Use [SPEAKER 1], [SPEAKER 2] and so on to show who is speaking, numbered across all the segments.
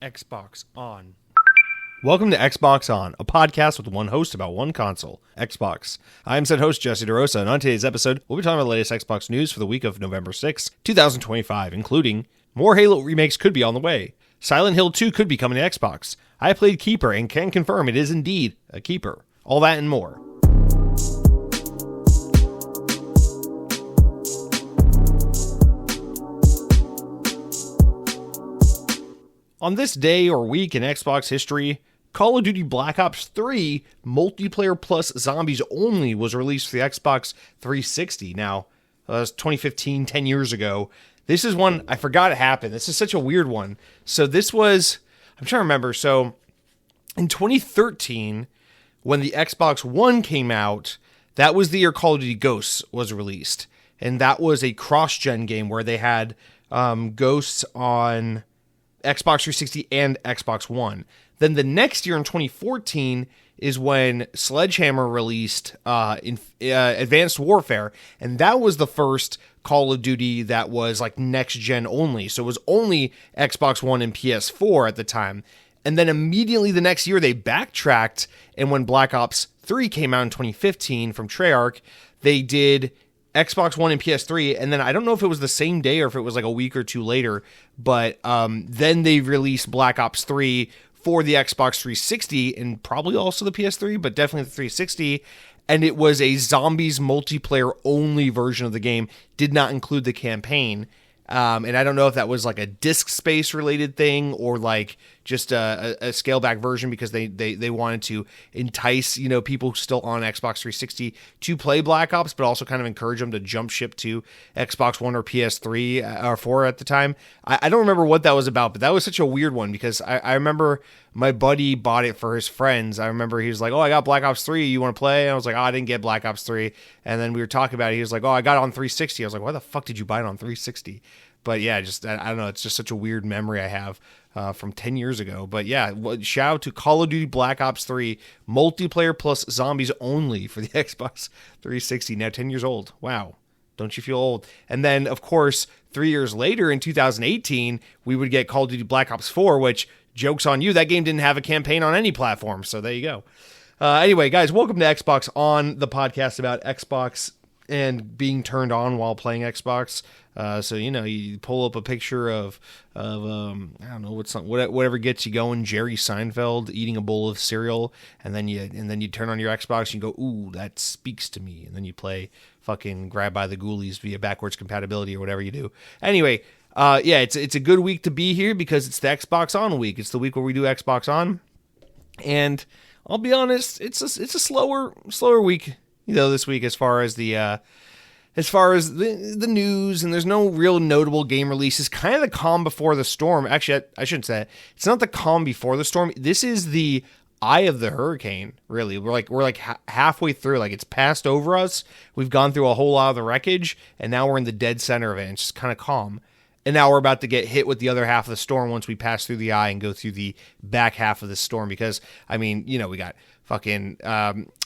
[SPEAKER 1] Xbox On. Welcome to Xbox On, a podcast with one host about one console, Xbox. I am said host Jesse DeRosa, and on today's episode, we'll be talking about the latest Xbox news for the week of November 6, 2025, including more Halo remakes could be on the way, Silent Hill 2 could be coming to Xbox, I played Keeper and can confirm it is indeed a Keeper, all that and more. On this day or week in Xbox history, Call of Duty Black Ops 3 Multiplayer Plus Zombies Only was released for the Xbox 360. Now, that was 2015, 10 years ago. This is one, I forgot it happened. This is such a weird one. So this was, I'm trying to remember. So in 2013, when the Xbox One came out, that was the year Call of Duty Ghosts was released. And that was a cross-gen game where they had Ghosts on Xbox 360 and Xbox One. Then the next year in 2014 is when Sledgehammer released Advanced Warfare, and that was the first Call of Duty that was like next gen only. So it was only Xbox One and PS4 at the time. And then immediately the next year they backtracked, and when Black Ops 3 came out in 2015 from Treyarch, they did Xbox One and PS3, and then I don't know if it was the same day or if it was like a week or two later, but then they released Black Ops 3 for the Xbox 360 and probably also the PS3, but definitely the 360, and it was a zombies multiplayer only version of the game, did not include the campaign. And I don't know if that was like a disk space related thing or like just a scale back version because they wanted to entice, people still on Xbox 360 to play Black Ops, but also kind of encourage them to jump ship to Xbox One or PS3 or 4 at the time. I don't remember what that was about, but that was such a weird one because I remember my buddy bought it for his friends. I remember he was like, "Oh, I got Black Ops 3. You want to play?" And I was like, "Oh, I didn't get Black Ops 3." And then we were talking about it. He was like, "Oh, I got it on 360." I was like, "Why the fuck did you buy it on 360?" But yeah, just, I don't know. It's just such a weird memory I have from 10 years ago. But yeah, shout out to Call of Duty Black Ops 3 Multiplayer Plus Zombies Only for the Xbox 360. Now 10 years old. Wow. Don't you feel old? And then, of course, 3 years later in 2018, we would get Call of Duty Black Ops 4, which, joke's on you, that game didn't have a campaign on any platform. So there you go. Anyway, guys, welcome to Xbox On, the podcast about Xbox and being turned on while playing Xbox. So, you pull up a picture of I don't know, whatever gets you going, Jerry Seinfeld eating a bowl of cereal, and then you turn on your Xbox and you go, "Ooh, that speaks to me." And then you play fucking Grab by the Ghoulies via backwards compatibility or whatever you do. Anyway, it's a good week to be here because it's the Xbox On week. It's the week where we do Xbox On. And I'll be honest, it's a slower week, this week as far as the news, and there's no real notable game releases. Kind of the calm before the storm. Actually, I shouldn't say it. It's not the calm before the storm. This is the eye of the hurricane, really. We're like halfway through. Like, it's passed over us. We've gone through a whole lot of the wreckage, and now we're in the dead center of it. And it's just kind of calm. And now we're about to get hit with the other half of the storm once we pass through the eye and go through the back half of the storm. Because, we got fucking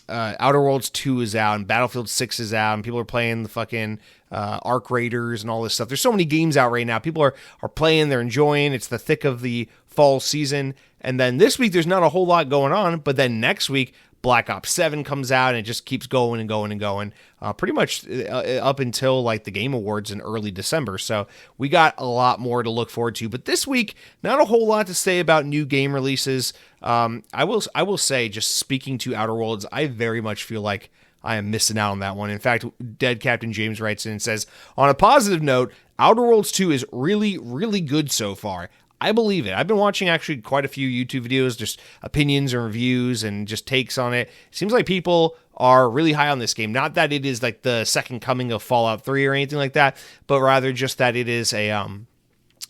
[SPEAKER 1] Outer Worlds 2 is out, and Battlefield 6 is out, and people are playing the fucking Arc Raiders and all this stuff. There's so many games out right now. People are playing, they're enjoying. It's the thick of the fall season. And then this week, there's not a whole lot going on. But then next week, Black Ops 7 comes out, and it just keeps going and going and going, pretty much up until like the Game Awards in early December. So we got a lot more to look forward to. But this week, not a whole lot to say about new game releases. I will say, just speaking to Outer Worlds, I very much feel like I am missing out on that one. In fact, Dead Captain James writes in and says, on a positive note, Outer Worlds 2 is really, really good so far. I believe it. I've been watching actually quite a few YouTube videos, just opinions and reviews and just takes on it. It seems like people are really high on this game. Not that it is like the second coming of Fallout 3 or anything like that, but rather just that it is a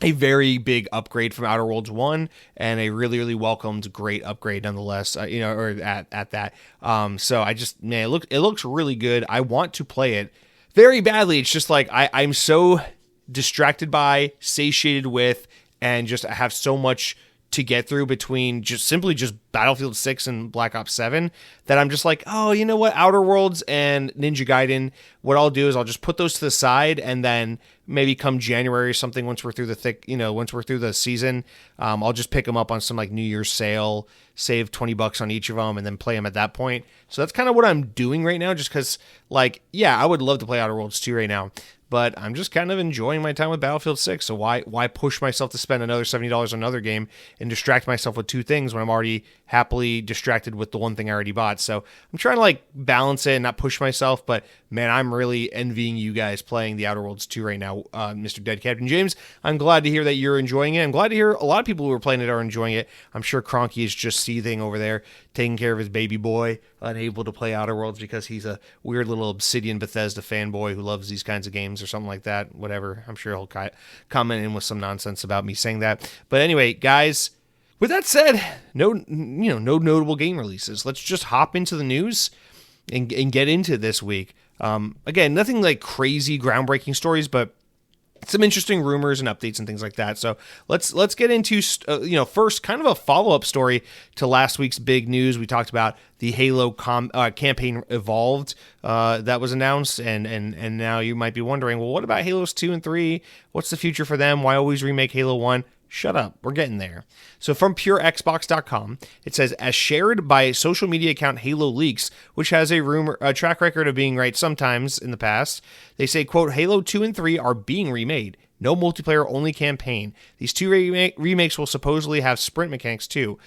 [SPEAKER 1] very big upgrade from Outer Worlds 1 and a really, really welcomed great upgrade nonetheless, or at that. So I just, man, it looks really good. I want to play it very badly. It's just like I'm so distracted by, satiated with, and just have so much to get through between just Battlefield 6 and Black Ops 7 that I'm just like, oh, you know what? Outer Worlds and Ninja Gaiden, what I'll do is I'll just put those to the side, and then maybe come January or something, once we're through once we're through the season, I'll just pick them up on some like New Year's sale, save $20 on each of them, and then play them at that point. So that's kind of what I'm doing right now, just because, like, yeah, I would love to play Outer Worlds 2 right now, but I'm just kind of enjoying my time with Battlefield 6. So why push myself to spend another $70 on another game and distract myself with two things when I'm already happily distracted with the one thing I already bought? So I'm trying to like balance it and not push myself. But man, I'm really envying you guys playing the Outer Worlds 2 right now, Mr. Dead Captain James. I'm glad to hear that you're enjoying it. I'm glad to hear a lot of people who are playing it are enjoying it. I'm sure Cronky is just seething over there, taking care of his baby boy, unable to play Outer Worlds because he's a weird little Obsidian Bethesda fanboy who loves these kinds of games or something like that. Whatever. I'm sure he'll comment in with some nonsense about me saying that. But anyway, guys, with that said, no notable game releases. Let's just hop into the news and get into this week. Again, nothing like crazy groundbreaking stories, but some interesting rumors and updates and things like that. So let's get into first kind of a follow-up story to last week's big news. We talked about the Halo campaign Evolved that was announced, and now you might be wondering, well, what about Halos 2 and 3? What's the future for them? Why always remake Halo 1? Shut up. We're getting there. So from PureXbox.com, it says, as shared by social media account Halo Leaks, which has a track record of being right sometimes in the past, they say, quote, Halo 2 and 3 are being remade. No multiplayer, only campaign. These two remakes will supposedly have sprint mechanics too.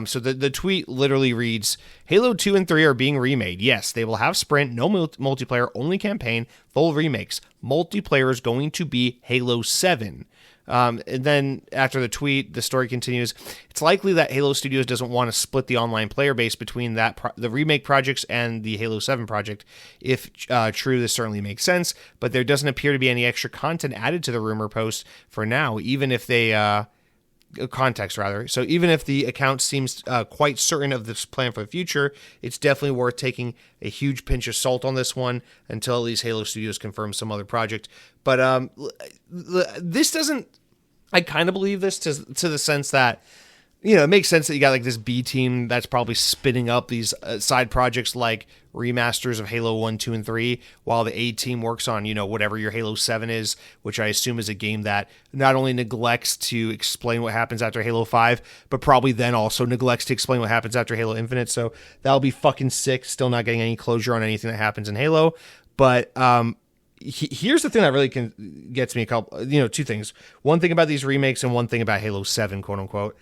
[SPEAKER 1] So the tweet literally reads, Halo 2 and 3 are being remade. Yes, they will have sprint, no multiplayer, only campaign, full remakes. Multiplayer is going to be Halo 7. And then after the tweet, the story continues. It's likely that Halo Studios doesn't want to split the online player base between the remake projects and the Halo 7 project. If true, this certainly makes sense, but there doesn't appear to be any extra content added to the rumor post for now, even if they... context rather. So even if the account seems quite certain of this plan for the future, it's definitely worth taking a huge pinch of salt on this one until at least Halo Studios confirms some other project. But this doesn't... I kind of believe this to the sense that, it makes sense that you got like this B team that's probably spinning up these side projects like remasters of Halo 1, 2, and 3, while the A team works on, whatever your Halo 7 is, which I assume is a game that not only neglects to explain what happens after Halo 5, but probably then also neglects to explain what happens after Halo Infinite. So that'll be fucking sick, still not getting any closure on anything that happens in Halo. But, here's the thing that really gets me two things. One thing about these remakes and one thing about Halo 7, quote unquote.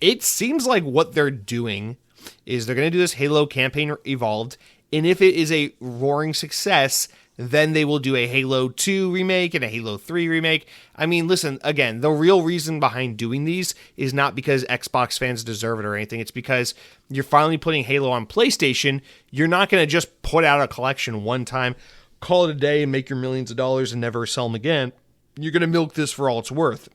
[SPEAKER 1] It seems like what they're doing is they're going to do this Halo campaign Evolved, and if it is a roaring success, then they will do a Halo 2 remake and a Halo 3 remake. I mean, listen, again, the real reason behind doing these is not because Xbox fans deserve it or anything. It's because you're finally putting Halo on PlayStation. You're not going to just put out a collection one time, call it a day, and make your millions of dollars and never sell them again. You're going to milk this for all it's worth.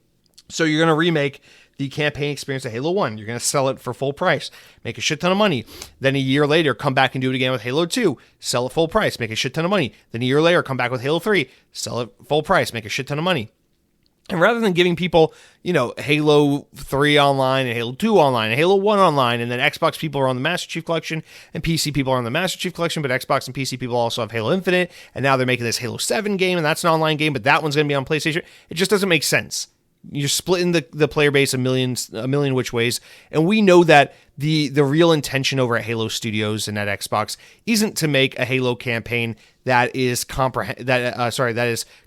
[SPEAKER 1] So you're going to remake the campaign experience of Halo 1. You're going to sell it for full price, make a shit ton of money. Then a year later, come back and do it again with Halo 2, sell it full price, make a shit ton of money. Then a year later, come back with Halo 3, sell it full price, make a shit ton of money. And rather than giving people, Halo 3 online and Halo 2 online and Halo 1 online, and then Xbox people are on the Master Chief Collection and PC people are on the Master Chief Collection, but Xbox and PC people also have Halo Infinite, and now they're making this Halo 7 game, and that's an online game, but that one's going to be on PlayStation. It just doesn't make sense. You're splitting the player base a million which ways, and we know that the real intention over at Halo Studios and at Xbox isn't to make a Halo campaign that is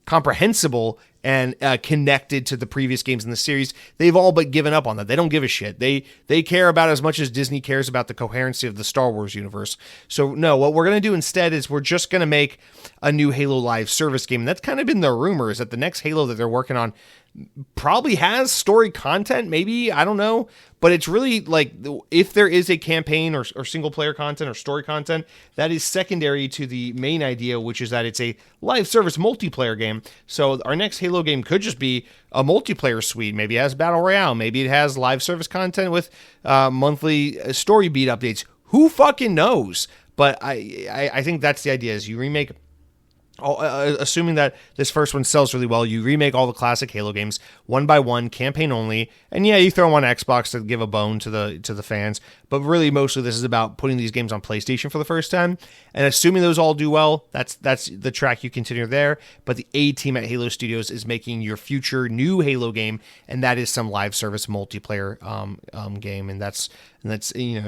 [SPEAKER 1] comprehensible and connected to the previous games in the series. They've all but given up on that. They don't give a shit. They care about as much as Disney cares about the coherency of the Star Wars universe. So no, what we're going to do instead is we're just going to make a new Halo live service game. And that's kind of been the rumor, is that the next Halo that they're working on probably has story content, maybe, I don't know, but it's really like, if there is a campaign or single player content or story content, that is secondary to the main idea, which is that it's a live service multiplayer game. So our next Halo game could just be a multiplayer suite. Maybe it has Battle Royale, maybe it has live service content with monthly story beat updates. Who fucking knows? But I think that's the idea, is you remake assuming that this first one sells really well, you remake all the classic Halo games one by one, campaign only, and yeah, you throw them on Xbox to give a bone to the fans. But really, mostly this is about putting these games on PlayStation for the first time, and assuming those all do well, that's the track you continue there. But the A team at Halo Studios is making your future new Halo game, and that is some live service multiplayer game, and that's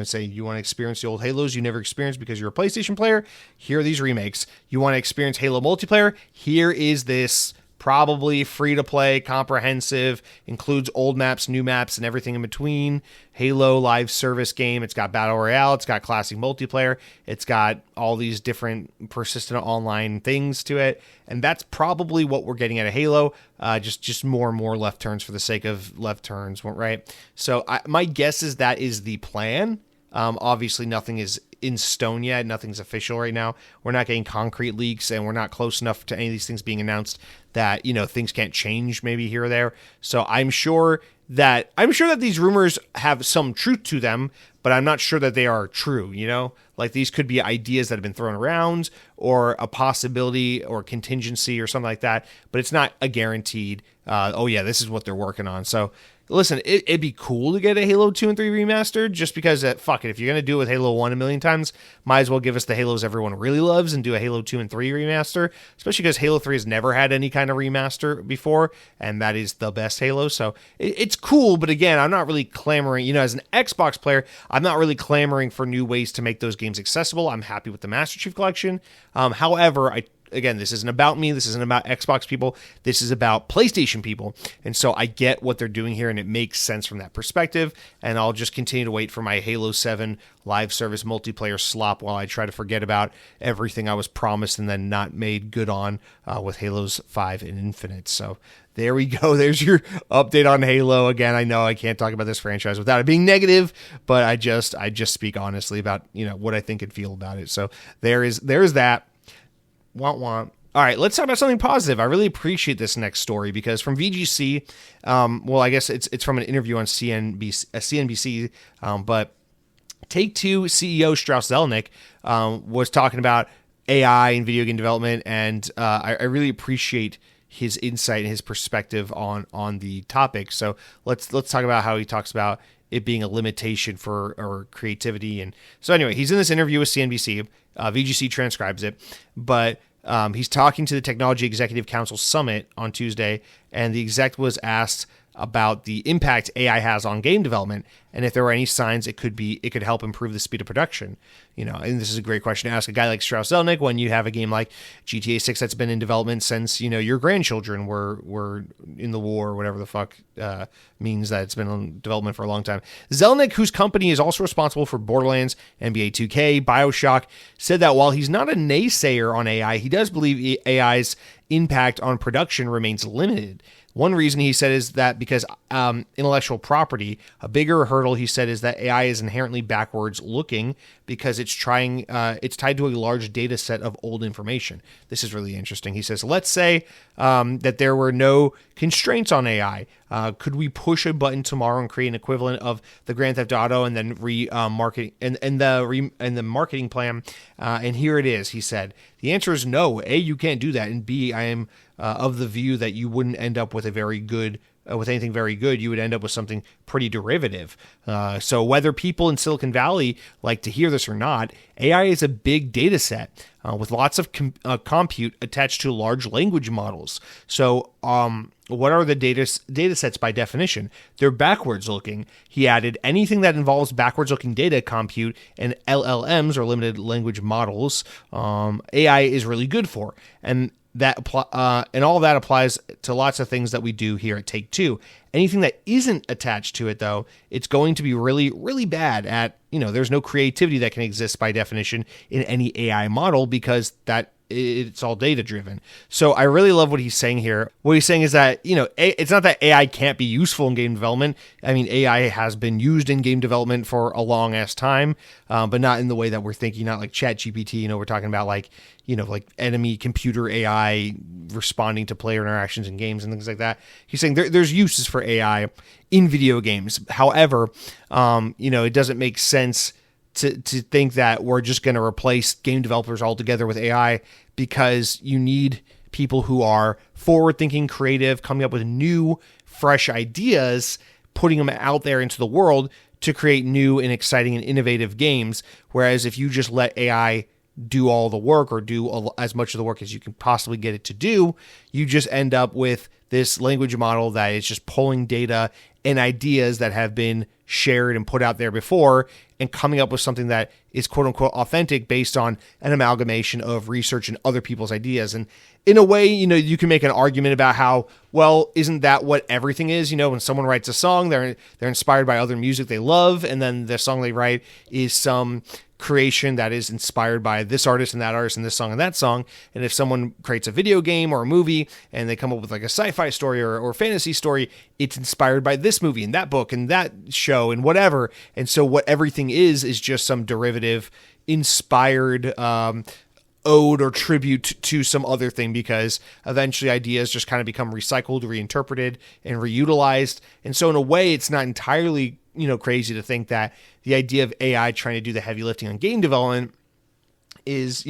[SPEAKER 1] say you want to experience the old Halos you never experienced because you're a PlayStation player. Here are these remakes. You want to experience Halo multiplayer? Here is this probably free-to-play, comprehensive, includes old maps, new maps, and everything in between. Halo live service game. It's got Battle Royale. It's got classic multiplayer. It's got all these different persistent online things to it. And that's probably what we're getting out of Halo. Just more and more left turns for the sake of left turns, right? So my guess is that is the plan. Obviously, nothing is in stone yet. Nothing's official right now. We're not getting concrete leaks, and we're not close enough to any of these things being announced that, things can't change maybe here or there. So I'm sure that these rumors have some truth to them, but I'm not sure that they are true, Like these could be ideas that have been thrown around or a possibility or contingency or something like that, but it's not a guaranteed, this is what they're working on. So listen, it'd be cool to get a Halo 2 and 3 remastered just because, fuck it, if you're going to do it with Halo 1 a million times, might as well give us the Halos everyone really loves and do a Halo 2 and 3 remaster, especially because Halo 3 has never had any kind of remaster before, and that is the best Halo. So it's cool, but again, I'm not really clamoring, as an Xbox player, I'm not really clamoring for new ways to make those games accessible. I'm happy with the Master Chief Collection. However, Again, this isn't about me. This isn't about Xbox people. This is about PlayStation people. And so I get what they're doing here, and it makes sense from that perspective. And I'll just continue to wait for my Halo 7 live service multiplayer slop while I try to forget about everything I was promised and then not made good on with Halos 5 and Infinite. So there we go. There's your update on Halo. Again, I know I can't talk about this franchise without it being negative, but I just speak honestly about, what I think and feel about it. So there's that. Want. All right, let's talk about something positive. I really appreciate this next story because from VGC, I guess it's from an interview on CNBC, but Take-Two CEO Strauss Zelnick was talking about AI and video game development, and I really appreciate his insight and his perspective on the topic. So let's talk about how he talks about it being a limitation for or creativity. And so anyway, he's in this interview with CNBC. VGC transcribes it, but he's talking to the Technology Executive Council Summit on Tuesday, and the exec was asked about the impact AI has on game development, and if there were any signs it could help improve the speed of production. And this is a great question to ask a guy like Strauss Zelnick when you have a game like GTA 6 that's been in development since, your grandchildren were in the war, or whatever the fuck means that it's been in development for a long time. Zelnick, whose company is also responsible for Borderlands, NBA 2K, BioShock, said that while he's not a naysayer on AI, he does believe AI's impact on production remains limited. One reason he said is that because intellectual property, a bigger hurdle he said is that AI is inherently backwards looking because it's tied to a large data set of old information. This is really interesting. He says, let's say that there were no constraints on AI. Could we push a button tomorrow and create an equivalent of the Grand Theft Auto and then marketing and the marketing plan? And here it is. He said, the answer is no. A, you can't do that. And B, I am of the view that you wouldn't end up with with anything very good. You would end up with something pretty derivative. So whether people in Silicon Valley like to hear this or not, AI is a big data set with lots of compute attached to large language models. So what are the data sets by definition? They're backwards looking. He added, anything that involves backwards looking data compute and LLMs, or limited language models, AI is really good for. And all that applies to lots of things that we do here at Take-Two. Anything that isn't attached to it, though, it's going to be really, really bad at, there's no creativity that can exist by definition in any AI model because it's all data driven. So I really love what he's saying here. What he's saying is that, it's not that AI can't be useful in game development. I mean, AI has been used in game development for a long ass time, but not in the way that we're thinking, not like ChatGPT. We're talking about like enemy computer AI responding to player interactions in games and things like that. He's saying there's uses for AI in video games. However, it doesn't make sense to think that we're just going to replace game developers altogether with AI because you need people who are forward-thinking, creative, coming up with new, fresh ideas, putting them out there into the world to create new and exciting and innovative games. Whereas if you just let AI do all the work or do as much of the work as you can possibly get it to do, you just end up with this language model that is just pulling data and ideas that have been shared and put out there before and coming up with something that is quote unquote authentic based on an amalgamation of research and other people's ideas. And in a way, you can make an argument about how, well, isn't that what everything is? When someone writes a song, they're inspired by other music they love, and then the song they write is some creation that is inspired by this artist and this song and that song. And if someone creates a video game or a movie and they come up with like a sci-fi story or fantasy story, it's inspired by this movie and that book and that show and whatever. And so what everything is just some derivative inspired ode or tribute to some other thing, because eventually ideas just kind of become recycled, reinterpreted, and reutilized. And so in a way, it's not entirely crazy to think that the idea of AI trying to do the heavy lifting on game development is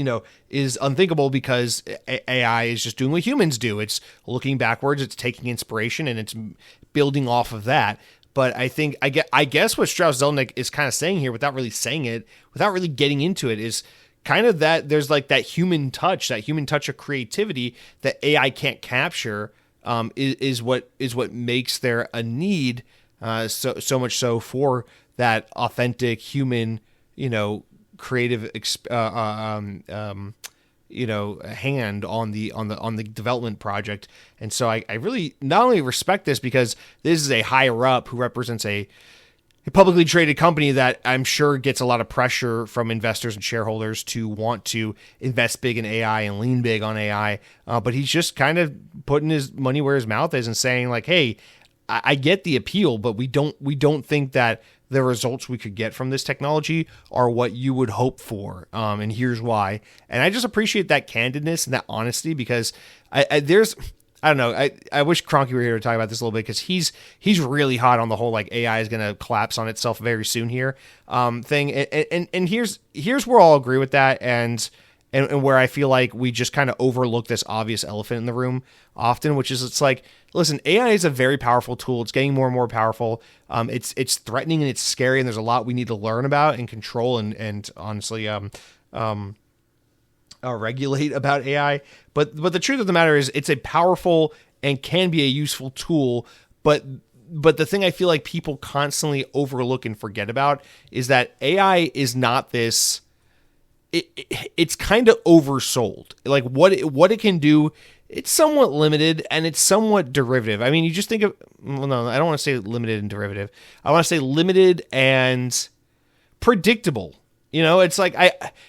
[SPEAKER 1] unthinkable, because AI is just doing what humans do. It's looking backwards, it's taking inspiration, and it's building off of that. But I think, I guess what Strauss-Zelnick is kind of saying here, without really saying it, without really getting into it, is kind of that there's like that human touch of creativity that AI can't capture, is what makes there a need, so much so for that authentic human, creative, hand on the development project. And so I really not only respect this because this is a higher up who represents a publicly traded company that I'm sure gets a lot of pressure from investors and shareholders to want to invest big in AI and lean big on AI. But he's just kind of putting his money where his mouth is and saying like, hey, I get the appeal, but we don't think that the results we could get from this technology are what you would hope for. And here's why. And I just appreciate that candidness and that honesty, because I don't know. I wish Cronky were here to talk about this a little bit, because he's really hot on the whole like AI is going to collapse on itself very soon here thing. And here's where I'll agree with that, and where I feel like we just kind of overlook this obvious elephant in the room often, which is it's like, listen, AI is a very powerful tool. It's getting more and more powerful. It's threatening and it's scary, and there's a lot we need to learn about and control and honestly regulate about AI. But the truth of the matter is it's a powerful and can be a useful tool. But the thing I feel like people constantly overlook and forget about is that AI is not this. It's kind of oversold. Like what it can do, it's somewhat limited and it's somewhat derivative. I mean, you just think of, well, no, I don't want to say limited and derivative. I want to say limited and predictable. It's like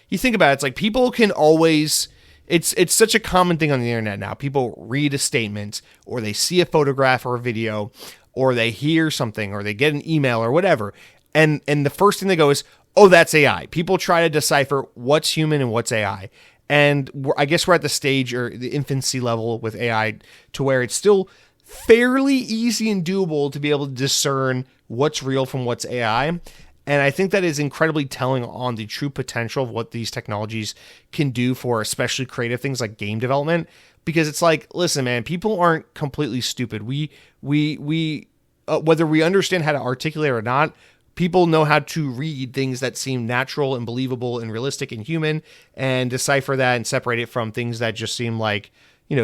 [SPEAKER 1] you think about it, it's like people can always, it's such a common thing on the internet now. People read a statement, or they see a photograph or a video, or they hear something, or they get an email or whatever. And the first thing they go is, oh, that's AI. People try to decipher what's human and what's AI. And I guess we're at the stage or the infancy level with AI to where it's still fairly easy and doable to be able to discern what's real from what's AI. And I think that is incredibly telling on the true potential of what these technologies can do for especially creative things like game development. Because it's like, listen, man, people aren't completely stupid. We whether we understand how to articulate or not, people know how to read things that seem natural and believable and realistic and human, and decipher that and separate it from things that just seem like,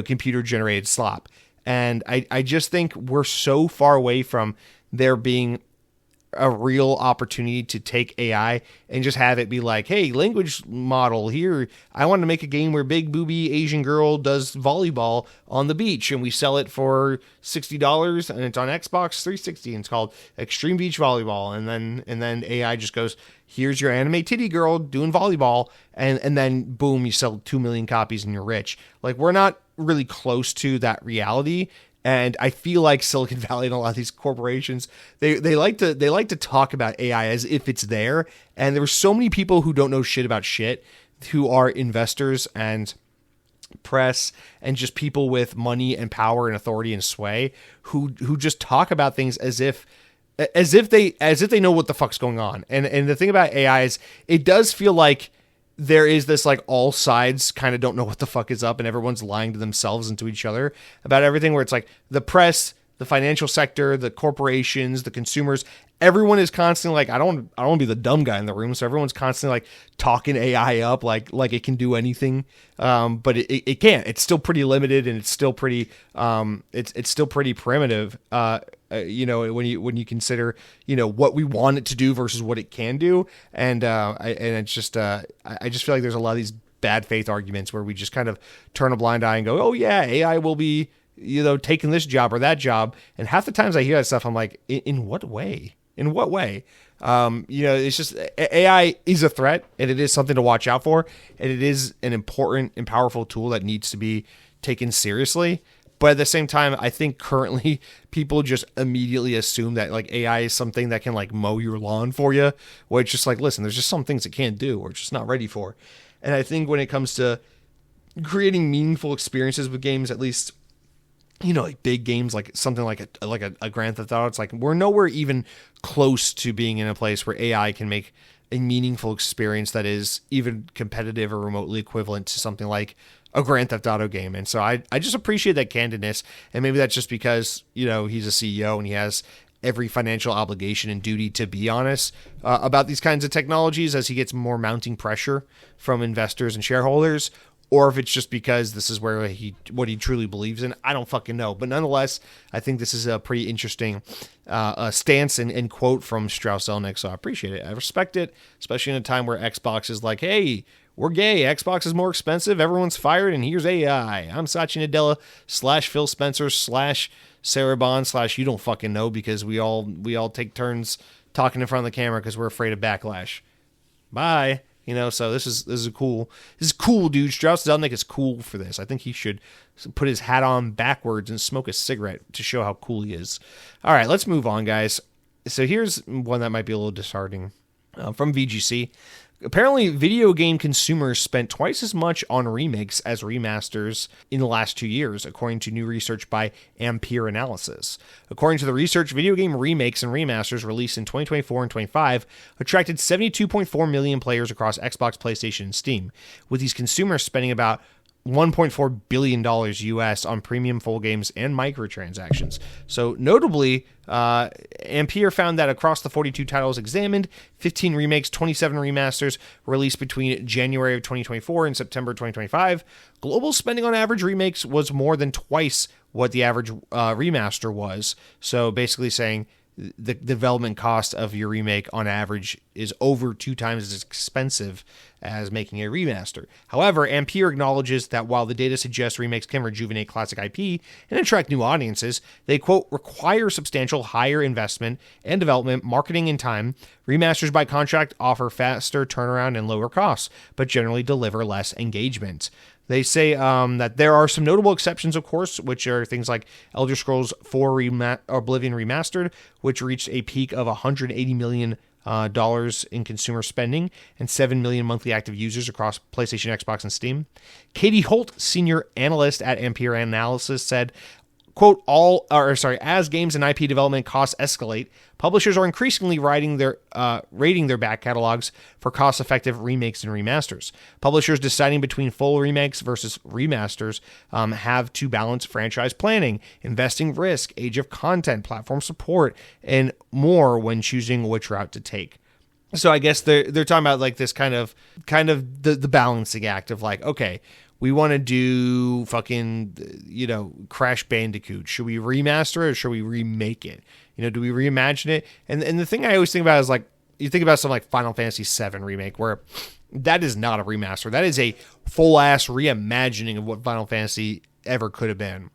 [SPEAKER 1] computer generated slop. And I just think we're so far away from there being a real opportunity to take AI and just have it be like, hey, language model here, I want to make a game where big booby Asian girl does volleyball on the beach, and we sell it for $60, and it's on Xbox 360, and it's called Extreme Beach Volleyball. And then AI just goes, here's your anime titty girl doing volleyball, and then boom, you sell 2 million copies and you're rich. Like, we're not really close to that reality. And I feel like Silicon Valley and a lot of these corporations, they like to talk about AI as if it's there. And there were so many people who don't know shit about shit, who are investors and press and just people with money and power and authority and sway, who just talk about things as if they know what the fuck's going on. And the thing about AI is it does feel like there is this like all sides kind of don't know what the fuck is up, and everyone's lying to themselves and to each other about everything, where it's like the press, the financial sector, the corporations, the consumers, everyone is constantly like, I don't want to be the dumb guy in the room. So everyone's constantly like talking AI up like it can do anything. But it can't. It's still pretty limited, and it's still pretty it's still pretty primitive. When you consider, what we want it to do versus what it can do. And I just feel like there's a lot of these bad faith arguments where we just kind of turn a blind eye and go, oh yeah, AI will be, taking this job or that job. And half the times I hear that stuff, I'm like, in what way? In what way? It's just AI is a threat, and it is something to watch out for. And it is an important and powerful tool that needs to be taken seriously. But at the same time, I think currently people just immediately assume that like AI is something that can like mow your lawn for you. Where it's just like, listen, there's just some things it can't do or just not ready for. And I think when it comes to creating meaningful experiences with games, at least, like big games, like something like a Grand Theft Auto, it's like we're nowhere even close to being in a place where AI can make a meaningful experience that is even competitive or remotely equivalent to something like a Grand Theft Auto game. And so I just appreciate that candidness, and maybe that's just because, he's a CEO and he has every financial obligation and duty to be honest about these kinds of technologies as he gets more mounting pressure from investors and shareholders, or if it's just because this is where what he truly believes in. I don't fucking know. But nonetheless, I think this is a pretty interesting stance and quote from Strauss-Zelnick. So I appreciate it. I respect it, especially in a time where Xbox is like, hey, we're gay. Xbox is more expensive. Everyone's fired, and here's AI. I'm Satya Nadella / Phil Spencer / Sarah Bond / you don't fucking know, because we all take turns talking in front of the camera because we're afraid of backlash. Bye. So this is cool. This is cool, dude. Strauss-Zelnick is cool for this. I think he should put his hat on backwards and smoke a cigarette to show how cool he is. All right, let's move on, guys. So here's one that might be a little disheartening from VGC. Apparently, video game consumers spent twice as much on remakes as remasters in the last 2 years, according to new research by Ampere Analysis. According to the research, video game remakes and remasters released in 2024 and 25 attracted 72.4 million players across Xbox, PlayStation, and Steam, with these consumers spending about $1.4 billion US on premium full games and microtransactions. So notably, Ampere found that across the 42 titles examined, 15 remakes, 27 remasters released between January of 2024 and September 2025. Global spending on average remakes was more than twice what the average remaster was. So basically saying the development cost of your remake on average is over 2 times as expensive as making a remaster. However, Ampere acknowledges that while the data suggests remakes can rejuvenate classic IP and attract new audiences, they, quote, require substantial higher investment and development, marketing, and time. Remasters by contract offer faster turnaround and lower costs, but generally deliver less engagement. They say that there are some notable exceptions, of course, which are things like Elder Scrolls 4 Oblivion Remastered, which reached a peak of $180 million in consumer spending and 7 million monthly active users across PlayStation, Xbox, and Steam. Katie Holt, senior analyst at Ampere Analysis, said, quote, as games and IP development costs escalate, publishers are increasingly rating their back catalogs for cost-effective remakes and remasters. Publishers deciding between full remakes versus remasters have to balance franchise planning, investing risk, age of content, platform support, and more when choosing which route to take. So I guess they're talking about like this kind of the balancing act of like, okay, we want to do fucking, Crash Bandicoot. Should we remaster it or should we remake it? Do we reimagine it? And the thing I always think about is like, you think about something like Final Fantasy VII Remake, where that is not a remaster. That is a full-ass reimagining of what Final Fantasy ever could have been.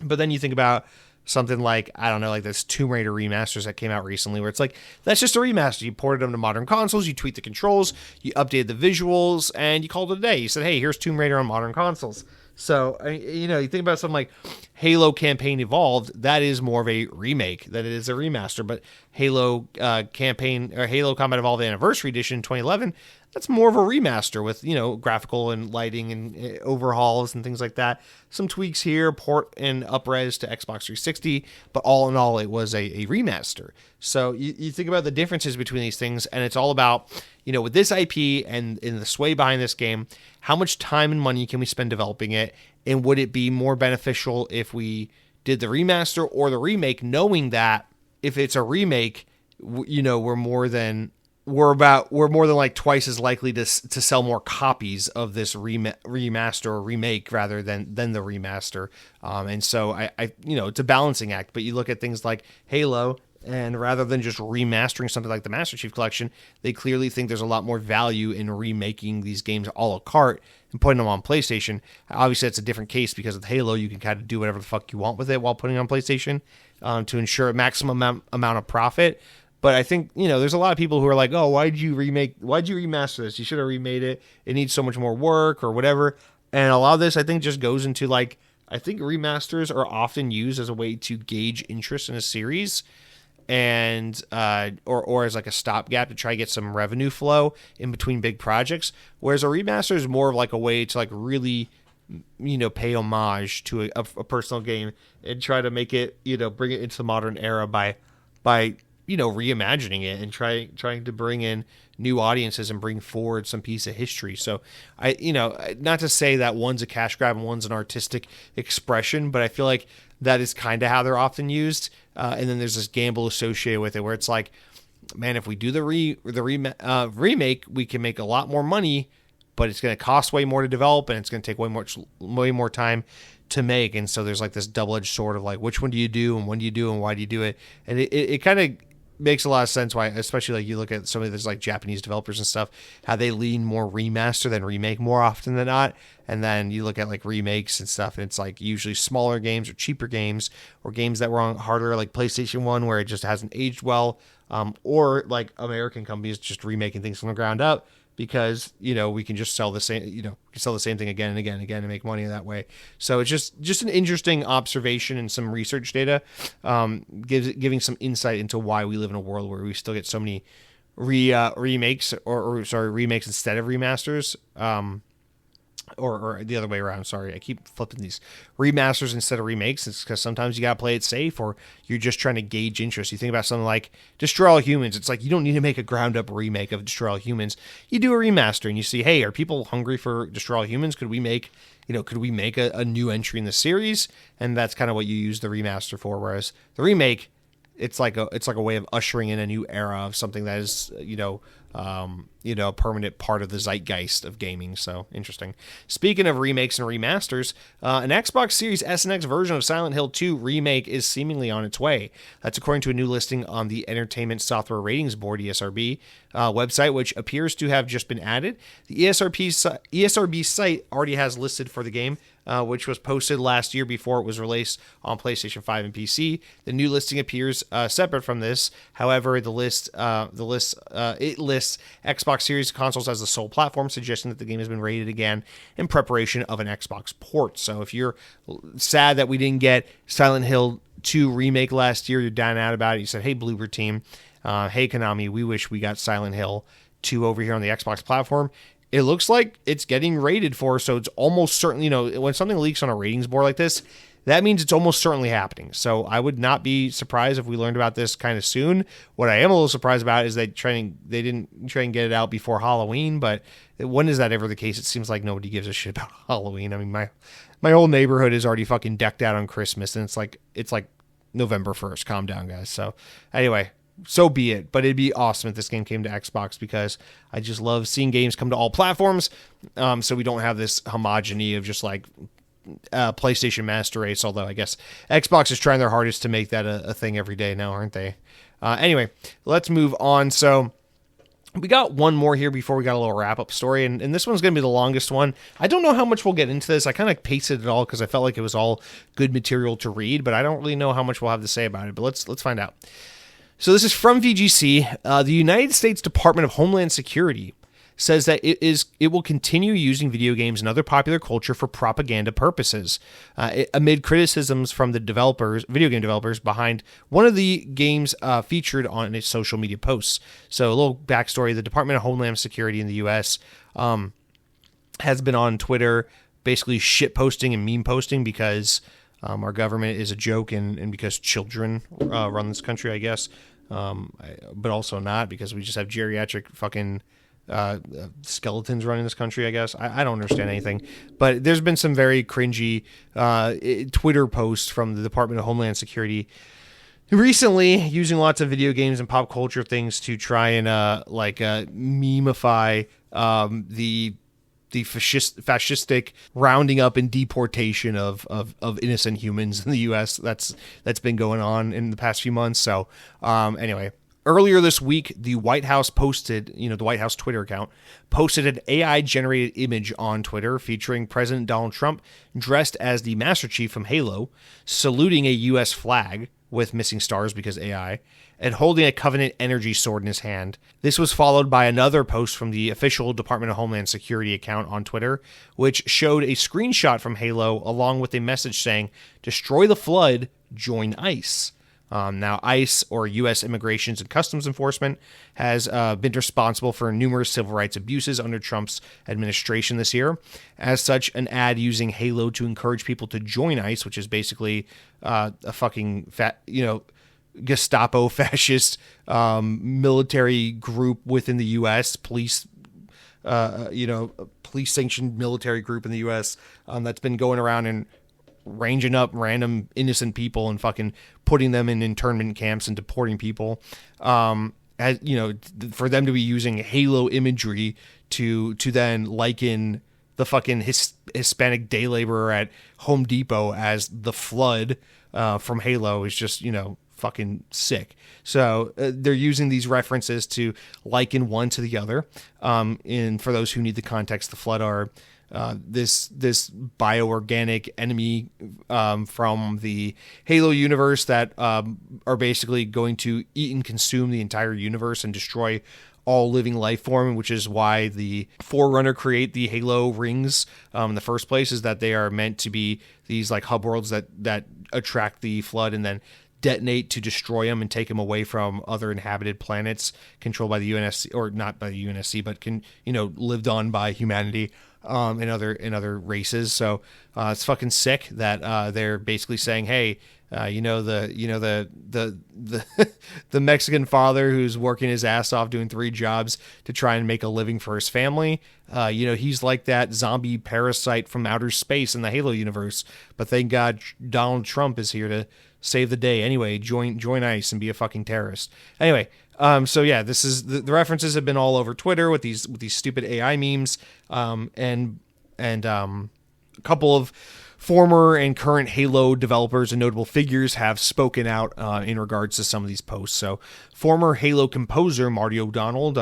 [SPEAKER 1] But then you think about something like, I don't know, like this Tomb Raider remasters that came out recently, where it's like, that's just a remaster. You ported them to modern consoles, you tweaked the controls, you updated the visuals, and you called it a day. You said, hey, here's Tomb Raider on modern consoles. So, you think about something like Halo Campaign Evolved, that is more of a remake than it is a remaster. But Halo Campaign, or Halo Combat Evolved Anniversary Edition 2011, that's more of a remaster with, graphical and lighting and overhauls and things like that. Some tweaks here, port and up-res to Xbox 360, but all in all, it was a remaster. So you think about the differences between these things, and it's all about, with this IP and in the sway behind this game, how much time and money can we spend developing it, and would it be more beneficial if we did the remaster or the remake, knowing that if it's a remake, we're more than like twice as likely to sell more copies of this remaster or remake rather than the remaster. And so I it's a balancing act, but you look at things like Halo, and rather than just remastering something like the Master Chief Collection, they clearly think there's a lot more value in remaking these games a la carte and putting them on PlayStation. Obviously, that's a different case because with Halo, you can kind of do whatever the fuck you want with it while putting it on PlayStation to ensure a maximum amount of profit. But I think, there's a lot of people who are like, oh, why'd you remaster this? You should have remade it. It needs so much more work or whatever. And a lot of this, I think, just goes into I think remasters are often used as a way to gauge interest in a series and or as like a stopgap to try to get some revenue flow in between big projects. Whereas a remaster is more of like a way to really, pay homage to a personal game and try to make it, bring it into the modern era by reimagining it and trying to bring in new audiences and bring forward some piece of history. So not to say that one's a cash grab and one's an artistic expression, but I feel like that is kind of how they're often used. And then there's this gamble associated with it where it's like, man, if we do the remake, we can make a lot more money, but it's going to cost way more to develop and it's going to take way more time to make. And so there's like this double-edged sword of like, which one do you do and when do you do and why do you do it? And it kind of makes a lot of sense why, especially like you look at some of those like Japanese developers and stuff, how they lean more remaster than remake more often than not. And then you look at like remakes and stuff, and it's like usually smaller games or cheaper games or games that were on hardware like PlayStation 1 where it just hasn't aged well, or like American companies just remaking things from the ground up because, we can just sell the same thing again and again and again and make money that way. So it's just an interesting observation and some research data, giving some insight into why we live in a world where we still get so many remakes remakes instead of remasters. Or the other way around. Sorry, I keep flipping these remasters instead of remakes. It's because sometimes you gotta play it safe, or you're just trying to gauge interest. You think about something like Destroy All Humans. It's like you don't need to make a ground up remake of Destroy All Humans. You do a remaster, and you see, hey, are people hungry for Destroy All Humans? Could we make a new entry in the series? And that's kind of what you use the remaster for. Whereas the remake, it's like a way of ushering in a new era of something that is a permanent part of the zeitgeist of gaming. So interesting. Speaking of remakes and remasters, an Xbox Series S and X version of Silent Hill 2 remake is seemingly on its way. That's according to a new listing on the Entertainment Software Ratings Board (ESRB) website, which appears to have just been added. The ESRB site already has listed for the game, which was posted last year before it was released on PlayStation 5 and PC. The new listing appears separate from this. However, it lists Xbox Series consoles as the sole platform, suggesting that the game has been rated again in preparation of an Xbox port. So if you're sad that we didn't get Silent Hill 2 remake last year, you're down and out about it, you said, hey, Bloober team, hey, Konami, we wish we got Silent Hill 2 over here on the Xbox platform. It looks like it's getting rated for, so it's almost certainly, when something leaks on a ratings board like this, that means it's almost certainly happening. So I would not be surprised if we learned about this kind of soon. What I am a little surprised about is they didn't try and get it out before Halloween, but when is that ever the case? It seems like nobody gives a shit about Halloween. I mean, my whole neighborhood is already fucking decked out on Christmas, and it's like November 1st. Calm down, guys. So anyway, so be it. But it'd be awesome if this game came to Xbox, because I just love seeing games come to all platforms. So we don't have this homogeny of just like PlayStation Master Race, although I guess Xbox is trying their hardest to make that a thing every day now, aren't they? Anyway, let's move on. So we got one more here before we got a little wrap-up story, and this one's going to be the longest one. I don't know how much we'll get into this. I kind of pasted it all because I felt like it was all good material to read, but I don't really know how much we'll have to say about it, but let's find out. So this is from VGC. The United States Department of Homeland Security says that it will continue using video games and other popular culture for propaganda purposes, amid criticisms from the video game developers behind one of the games featured on its social media posts. So a little backstory: the Department of Homeland Security in the U.S. Has been on Twitter basically shit posting and meme posting because our government is a joke and because children run this country, I guess. But also not, because we just have geriatric fucking skeletons running this country, I guess. I don't understand anything. But there's been some very cringy Twitter posts from the Department of Homeland Security recently using lots of video games and pop culture things to try and memeify the fascistic rounding up and deportation of innocent humans in the U.S. That's been going on in the past few months. So anyway, earlier this week, the White House posted, the White House Twitter account posted an AI-generated image on Twitter featuring President Donald Trump dressed as the Master Chief from Halo, saluting a U.S. flag with missing stars because AI, and holding a Covenant energy sword in his hand. This was followed by another post from the official Department of Homeland Security account on Twitter, which showed a screenshot from Halo along with a message saying, "Destroy the Flood, join ICE." Now, ICE, or U.S. Immigrations and Customs Enforcement, has been responsible for numerous civil rights abuses under Trump's administration this year. As such, an ad using Halo to encourage people to join ICE, which is basically a fucking Gestapo fascist military group within the U.S., police sanctioned military group in the U.S. That's been going around and ranging up random innocent people and fucking putting them in internment camps and deporting people. For them to be using Halo imagery to then liken the fucking Hispanic day laborer at Home Depot as the Flood from Halo is just, fucking sick. So they're using these references to liken one to the other. And for those who need the context, the Flood are this bioorganic enemy from the Halo universe that are basically going to eat and consume the entire universe and destroy all living life form, which is why the Forerunner create the Halo rings in the first place, is that they are meant to be these like hub worlds that attract the Flood and then detonate to destroy them and take them away from other inhabited planets controlled by the UNSC, or not by the UNSC, but lived on by humanity and other races. So it's fucking sick that they're basically saying, hey, the Mexican father who's working his ass off doing 3 jobs to try and make a living for his family. He's like that zombie parasite from outer space in the Halo universe. But thank God Donald Trump is here to save the day. Anyway, join ICE and be a fucking terrorist. Anyway, so yeah, this is the references have been all over Twitter with these stupid AI memes, and a couple of former and current Halo developers and notable figures have spoken out in regards to some of these posts. So, former Halo composer Marty O'Donnell,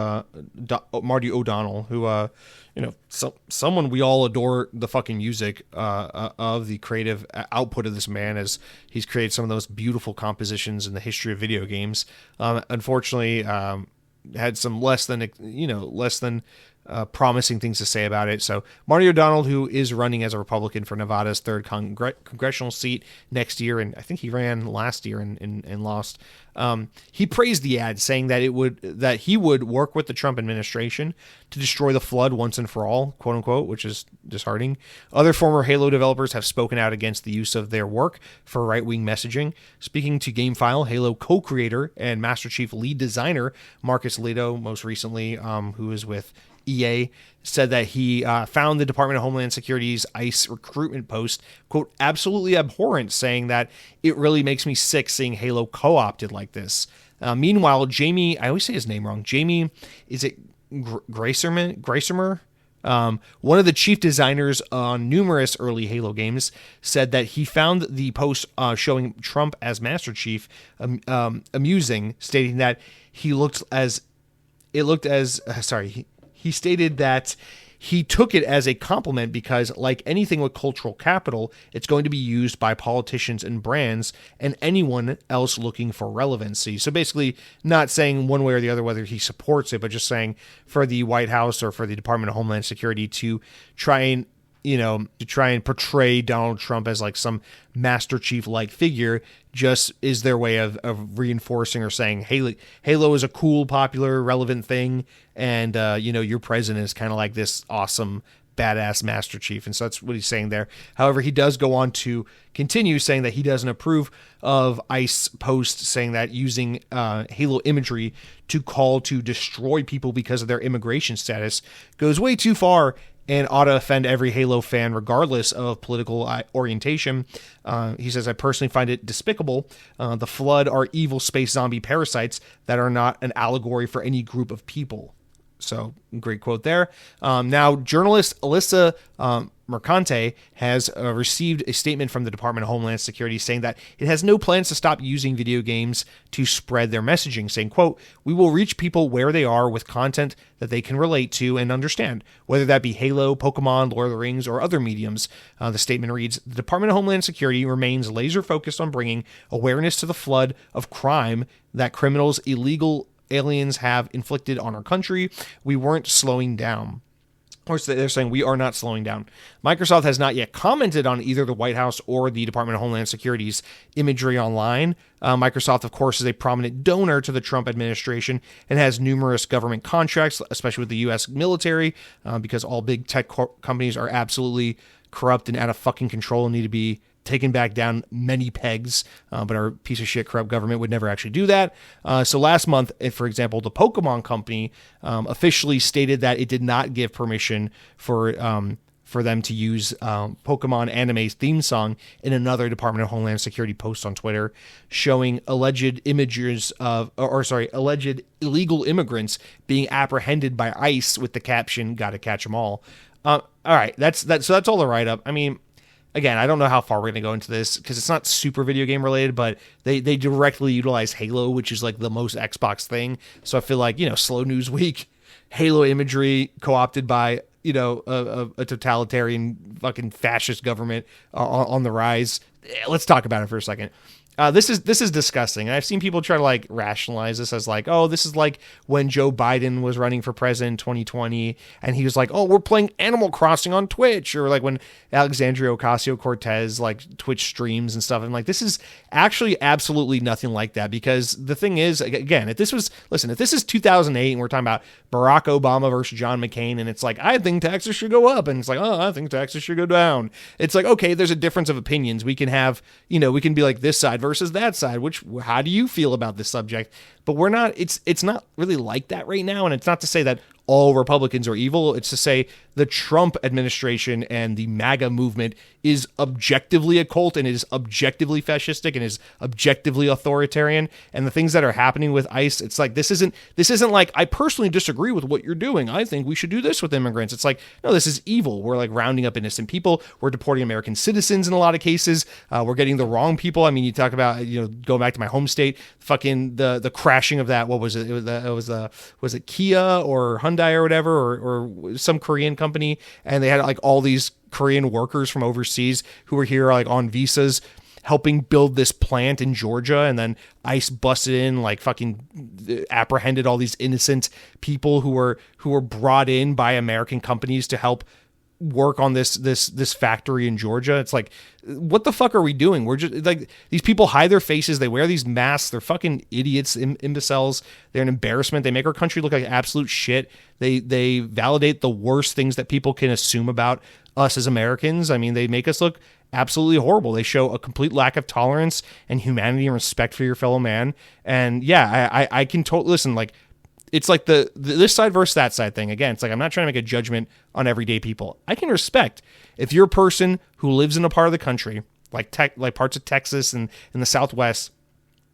[SPEAKER 1] who someone we all adore the fucking music of the creative output of this man, as he's created some of the most beautiful compositions in the history of video games. Unfortunately, had some less than promising things to say about it. So Marty O'Donnell, who is running as a Republican for Nevada's 3rd congressional seat next year, and I think he ran last year and lost, he praised the ad, saying that he would work with the Trump administration to destroy the Flood once and for all, quote unquote, which is disheartening. Other former Halo developers have spoken out against the use of their work for right-wing messaging. Speaking to GameFile, Halo co-creator and Master Chief lead designer Marcus Leto, most recently, who is with EA, said that he found the Department of Homeland Security's ICE recruitment post, quote, absolutely abhorrent, saying that it really makes me sick seeing Halo co-opted like this. Meanwhile, Jamie, I always say his name wrong. Jamie, is it Greisermer? One of the chief designers on numerous early Halo games, said that he found the post showing Trump as Master Chief amusing, stating that he stated that he took it as a compliment because, like anything with cultural capital, it's going to be used by politicians and brands and anyone else looking for relevancy. So basically, not saying one way or the other whether he supports it, but just saying for the White House or for the Department of Homeland Security to try and portray Donald Trump as like some Master Chief-like figure just is their way of reinforcing or saying, hey, Halo is a cool, popular, relevant thing, and, your president is kind of like this awesome, badass Master Chief. And so that's what he's saying there. However, he does go on to continue saying that he doesn't approve of ICE posts saying that using Halo imagery to call to destroy people because of their immigration status goes way too far and ought to offend every Halo fan regardless of political orientation. He says, I personally find it despicable. The Flood are evil space zombie parasites that are not an allegory for any group of people. So, great quote there. Now, journalist Alyssa Mercante has received a statement from the Department of Homeland Security saying that it has no plans to stop using video games to spread their messaging, saying, quote, we will reach people where they are with content that they can relate to and understand, whether that be Halo, Pokemon, Lord of the Rings, or other mediums. The statement reads, the Department of Homeland Security remains laser focused on bringing awareness to the flood of crime that criminals, illegal aliens have inflicted on our country. We weren't slowing down. Or they're saying we are not slowing down. Microsoft has not yet commented on either the White House or the Department of Homeland Security's imagery online. Microsoft, of course, is a prominent donor to the Trump administration and has numerous government contracts, especially with the U.S. military, because all big tech companies are absolutely corrupt and out of fucking control and need to be taken back down many pegs, but our piece of shit corrupt government would never actually do that. So last month, for example, the Pokemon company officially stated that it did not give permission for them to use Pokemon Anime's theme song in another Department of Homeland Security post on Twitter, showing alleged illegal immigrants being apprehended by ICE with the caption, "Gotta catch 'em all." All right, that's all the write-up. I mean, again, I don't know how far we're going to go into this because it's not super video game related, but they directly utilize Halo, which is like the most Xbox thing. So I feel like, Slow News Week, Halo imagery co-opted by, a totalitarian fucking fascist government on the rise. Let's talk about it for a second. This is disgusting. And I've seen people try to like rationalize this as like, oh, this is like when Joe Biden was running for president in 2020 and he was like, oh, we're playing Animal Crossing on Twitch, or like when Alexandria Ocasio-Cortez like Twitch streams and stuff. And like, this is actually absolutely nothing like that, because the thing is, again, if this is 2008 and we're talking about Barack Obama versus John McCain and it's like, I think taxes should go up, and it's like, oh, I think taxes should go down. It's like, okay, there's a difference of opinions. We can have, we can be like this side versus that side, how do you feel about this subject? But we're not, it's not really like that right now. And it's not to say that all Republicans are evil. It's to say the Trump administration and the MAGA movement is objectively a cult and is objectively fascistic and is objectively authoritarian. And the things that are happening with ICE, it's like, this isn't like, I personally disagree with what you're doing. I think we should do this with immigrants. It's like, no, this is evil. We're like rounding up innocent people. We're deporting American citizens in a lot of cases. We're getting the wrong people. I mean, you talk about, going back to my home state, fucking the crashing of that. What was it? Was it Kia or Hyundai or whatever, or some Korean company, and they had like all these Korean workers from overseas who were here like on visas helping build this plant in Georgia, and then ICE busted in, like fucking apprehended all these innocent people who were brought in by American companies to help work on this factory in Georgia. It's like, what the fuck are we doing? We're just like, these people hide their faces, they wear these masks, they're fucking idiots, imbeciles, they're an embarrassment, they make our country look like absolute shit, they validate the worst things that people can assume about us as Americans. I mean, they make us look absolutely horrible. They show a complete lack of tolerance and humanity and respect for your fellow man. And yeah, I can totally listen, like, it's like this side versus that side thing. Again, it's like, I'm not trying to make a judgment on everyday people. I can respect if you're a person who lives in a part of the country, like parts of Texas and in the Southwest,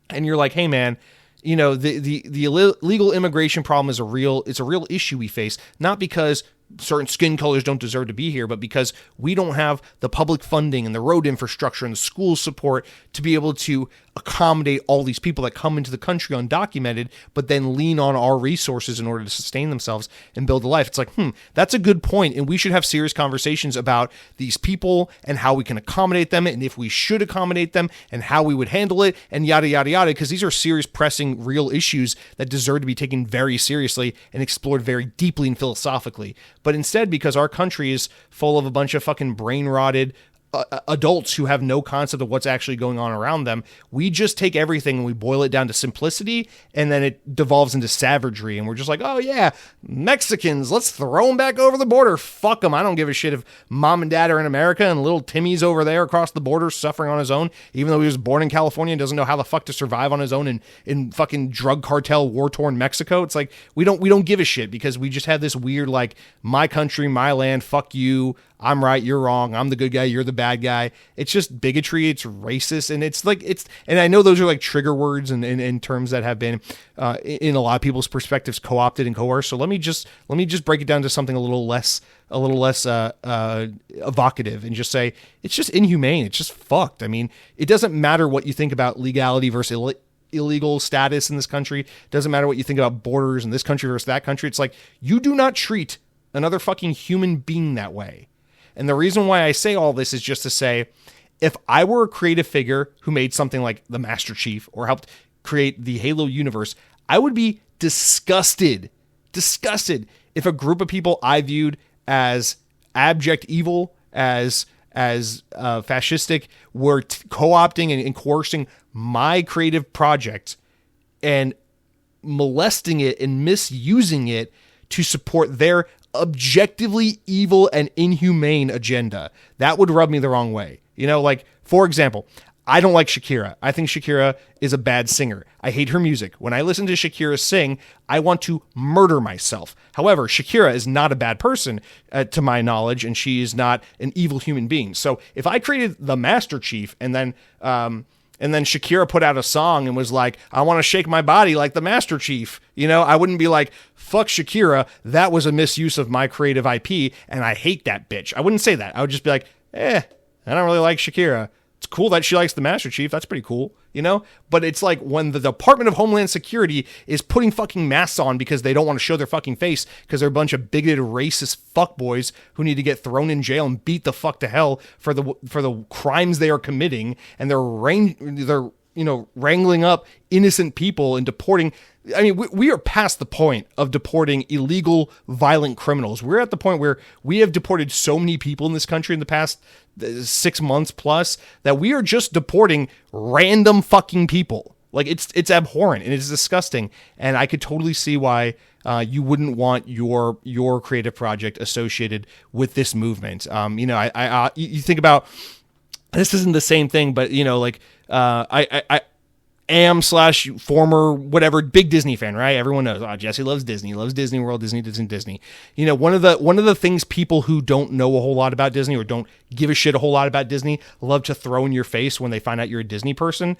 [SPEAKER 1] and you're like, hey man, the illegal immigration problem is a real issue we face, not because certain skin colors don't deserve to be here, but because we don't have the public funding and the road infrastructure and the school support to be able to accommodate all these people that come into the country undocumented, but then lean on our resources in order to sustain themselves and build a life. It's like, that's a good point, and we should have serious conversations about these people and how we can accommodate them, and if we should accommodate them, and how we would handle it, and yada, yada, yada, because these are serious, pressing, real issues that deserve to be taken very seriously and explored very deeply and philosophically. But instead, because our country is full of a bunch of fucking brain-rotted adults who have no concept of what's actually going on around them, we just take everything and we boil it down to simplicity, and then it devolves into savagery, and we're just like, oh yeah, Mexicans, let's throw them back over the border. Fuck them. I don't give a shit if mom and dad are in America and little Timmy's over there across the border suffering on his own, even though he was born in California and doesn't know how the fuck to survive on his own in fucking drug cartel war-torn Mexico. It's like, we don't give a shit, because we just have this weird, like, my country, my land, fuck you, I'm right, you're wrong, I'm the good guy, you're the bad guy. It's just bigotry, it's racist, and it's like, and I know those are like trigger words and terms that have been in a lot of people's perspectives co-opted and coerced. So let me just break it down to something a little less evocative, and just say it's just inhumane. It's just fucked. I mean, it doesn't matter what you think about legality versus illegal status in this country. It doesn't matter what you think about borders in this country versus that country. It's like, you do not treat another fucking human being that way. And the reason why I say all this is just to say, if I were a creative figure who made something like the Master Chief or helped create the Halo universe, I would be disgusted if a group of people I viewed as abject evil, as fascistic, were co-opting and coercing my creative project and molesting it and misusing it to support their objectively evil and inhumane agenda. That would rub me the wrong way. You know, like, for example, I don't like Shakira. I think Shakira is a bad singer. I hate her music. When I listen to Shakira sing, I want to murder myself. However, Shakira is not a bad person, to my knowledge, and she is not an evil human being. So if I created the Master Chief and then Shakira put out a song and was like, I want to shake my body like the Master Chief, you know, I wouldn't be like, fuck Shakira, that was a misuse of my creative IP, and I hate that bitch. I wouldn't say that. I would just be like, I don't really like Shakira. It's cool that she likes the Master Chief. That's pretty cool, you know? But it's like when the Department of Homeland Security is putting fucking masks on because they don't want to show their fucking face because they're a bunch of bigoted, racist fuckboys who need to get thrown in jail and beat the fuck to hell for the crimes they are committing, and they're wrangling up innocent people and deporting. I mean, we are past the point of deporting illegal, violent criminals. We're at the point where we have deported so many people in this country in the past 6 months plus that we are just deporting random fucking people. Like, it's abhorrent and it's disgusting. And I could totally see why you wouldn't want your creative project associated with this movement. You think about, this isn't the same thing, but I am / former whatever big Disney fan, right? Everyone knows, Jesse loves Disney World, Disney. You know, one of the things people who don't know a whole lot about Disney or don't give a shit a whole lot about Disney love to throw in your face when they find out you're a Disney person.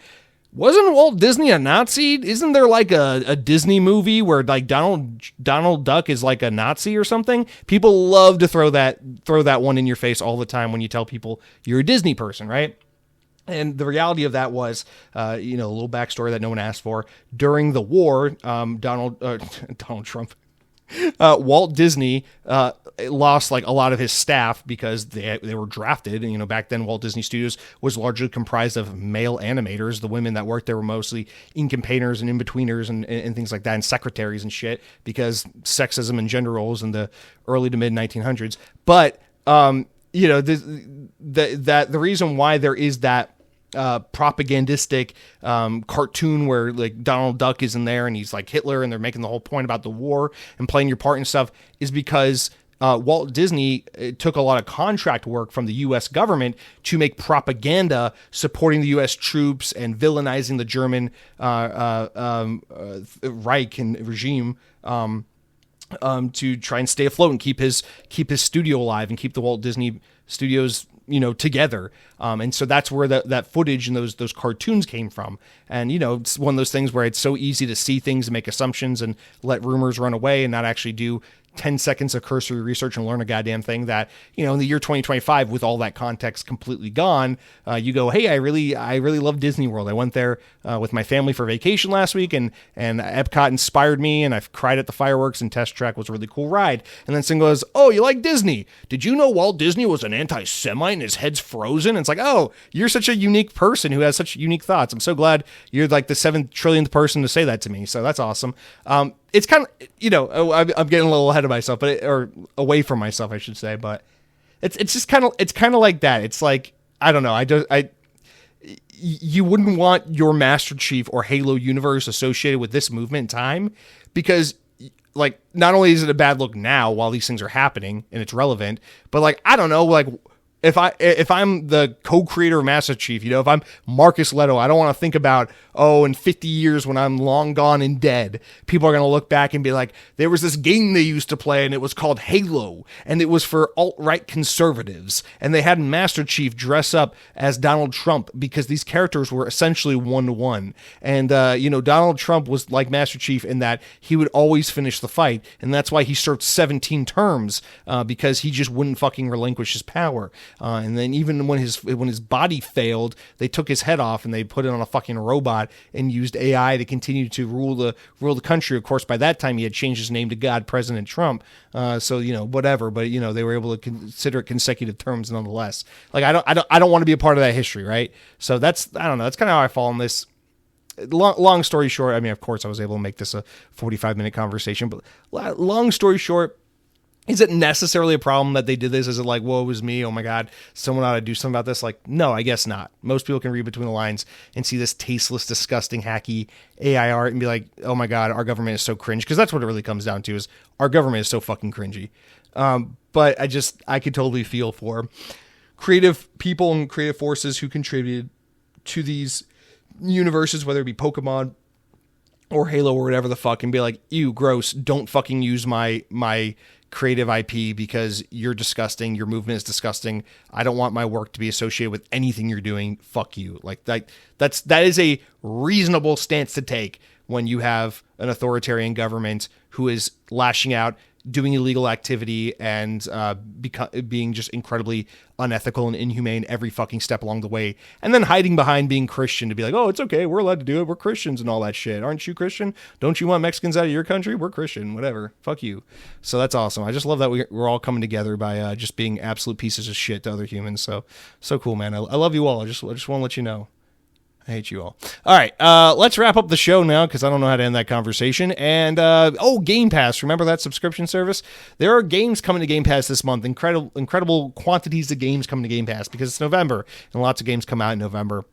[SPEAKER 1] Wasn't Walt Disney a Nazi? Isn't there like a Disney movie where like Donald Duck is like a Nazi or something? People love to throw that one in your face all the time when you tell people you're a Disney person, right? And the reality of that was, a little backstory that no one asked for. During the war, Donald Trump, Walt Disney lost like a lot of his staff because they were drafted. And, back then Walt Disney Studios was largely comprised of male animators. The women that worked there were mostly ink and painters and in-betweeners and things like that, and secretaries and shit, because sexism and gender roles in the early to mid 1900s. But the reason why there is that propagandistic cartoon where like Donald Duck is in there and he's like Hitler and they're making the whole point about the war and playing your part and stuff is because Walt Disney took a lot of contract work from the U.S. government to make propaganda supporting the U.S. troops and villainizing the German Reich and regime to try and stay afloat and keep his studio alive and keep the Walt Disney Studios together. And so that's where that footage and those cartoons came from. And, it's one of those things where it's so easy to see things and make assumptions and let rumors run away and not actually do 10 seconds of cursory research and learn a goddamn thing that, in the year 2025, with all that context completely gone, you go, hey, I really love Disney World. I went there with my family for vacation last week, and Epcot inspired me, and I've cried at the fireworks, and Test Track was a really cool ride. And then someone goes, oh, you like Disney? Did you know Walt Disney was an anti-Semite and his head's frozen? And it's like, oh, you're such a unique person who has such unique thoughts. I'm so glad you're like the 7th trillionth person to say that to me. So that's awesome. It's kind of, I'm getting a little ahead of myself, or away from myself, I should say. But it's just kind of like that. It's like, I don't know. You wouldn't want your Master Chief or Halo universe associated with this movement in time, because like, not only is it a bad look now while these things are happening and it's relevant, but like, I don't know, like, if I'm the co-creator of Master Chief, if I'm Marcus Leto, I don't want to think about, in 50 years when I'm long gone and dead, people are going to look back and be like, there was this game they used to play and it was called Halo, and it was for alt-right conservatives, and they had Master Chief dress up as Donald Trump because these characters were essentially one-to-one. And, Donald Trump was like Master Chief in that he would always finish the fight, and that's why he served 17 terms, because he just wouldn't fucking relinquish his power. And then even when his body failed, they took his head off and they put it on a fucking robot and used AI to continue to rule the country. Of course, by that time he had changed his name to God, President Trump. So whatever, but they were able to consider it consecutive terms nonetheless. Like I don't want to be a part of that history, right? So that's, I don't know. That's kind of how I fall in this. Long story short, I mean, of course, I was able to make this a 45-minute conversation, but long story short. Is it necessarily a problem that they did this? Is it like, whoa, it was me? Oh my God, someone ought to do something about this? Like, no, I guess not. Most people can read between the lines and see this tasteless, disgusting, hacky AI art and be like, oh my God, our government is so cringe. Because that's what it really comes down to, is our government is so fucking cringy. But I could totally feel for creative people and creative forces who contributed to these universes, whether it be Pokemon or Halo or whatever the fuck, and be like, ew, gross, don't fucking use my creative IP because you're disgusting. Your movement is disgusting. I don't want my work to be associated with anything you're doing. Fuck you. Like that is a reasonable stance to take when you have an authoritarian government who is lashing out, doing illegal activity, and being just incredibly unethical and inhumane every fucking step along the way, and then hiding behind being Christian to be like, oh, it's okay, we're allowed to do it, we're Christians and all that shit. Aren't you Christian? Don't you want Mexicans out of your country? We're Christian, whatever, fuck you. So that's awesome. I just love that we're all coming together by just being absolute pieces of shit to other humans. So cool, man. I love you all. I just want to let you know. I hate you all. All right, let's wrap up the show now because I don't know how to end that conversation. And, Game Pass. Remember that subscription service? There are games coming to Game Pass this month. Incredible quantities of games coming to Game Pass because it's November, and lots of games come out in November.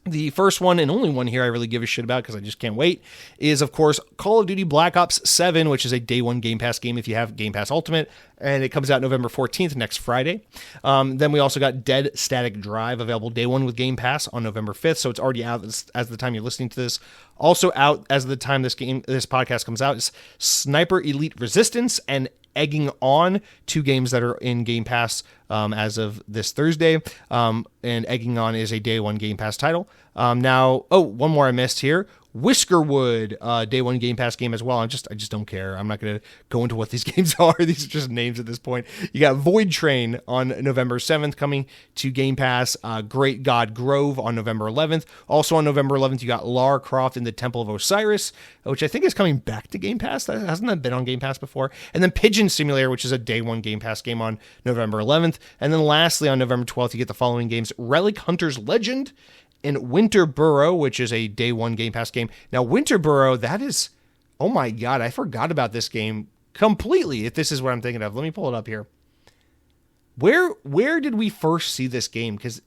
[SPEAKER 1] The first one and only one here I really give a shit about because I just can't wait is, of course, Call of Duty Black Ops 7, which is a day one Game Pass game if you have Game Pass Ultimate, and it comes out November 14th, next Friday. Then we also got Dead Static Drive, available day one with Game Pass on November 5th, so it's already out as the time you're listening to this. Also out as the time this podcast comes out is Sniper Elite Resistance and Egging On, two games that are in Game Pass as of this Thursday. And Egging On is a day one Game Pass title. One more I missed here. Whiskerwood, day one Game Pass game as well. I just don't care. I'm not going to go into what these games are. These are just names at this point. You got Void Train on November 7th coming to Game Pass. Great God Grove on November 11th. Also on November 11th, you got Lara Croft in the Temple of Osiris, which I think is coming back to Game Pass. Hasn't that been on Game Pass before? And then Pigeon Simulator, which is a day one Game Pass game on November 11th. And then lastly, on November 12th, you get the following games: Relic Hunter's Legend and Winter Burrow, which is a day one Game Pass game. Now, Winter Burrow, that is, oh my God, I forgot about this game completely, if this is what I'm thinking of. Let me pull it up here. Where did we first see this game? Because,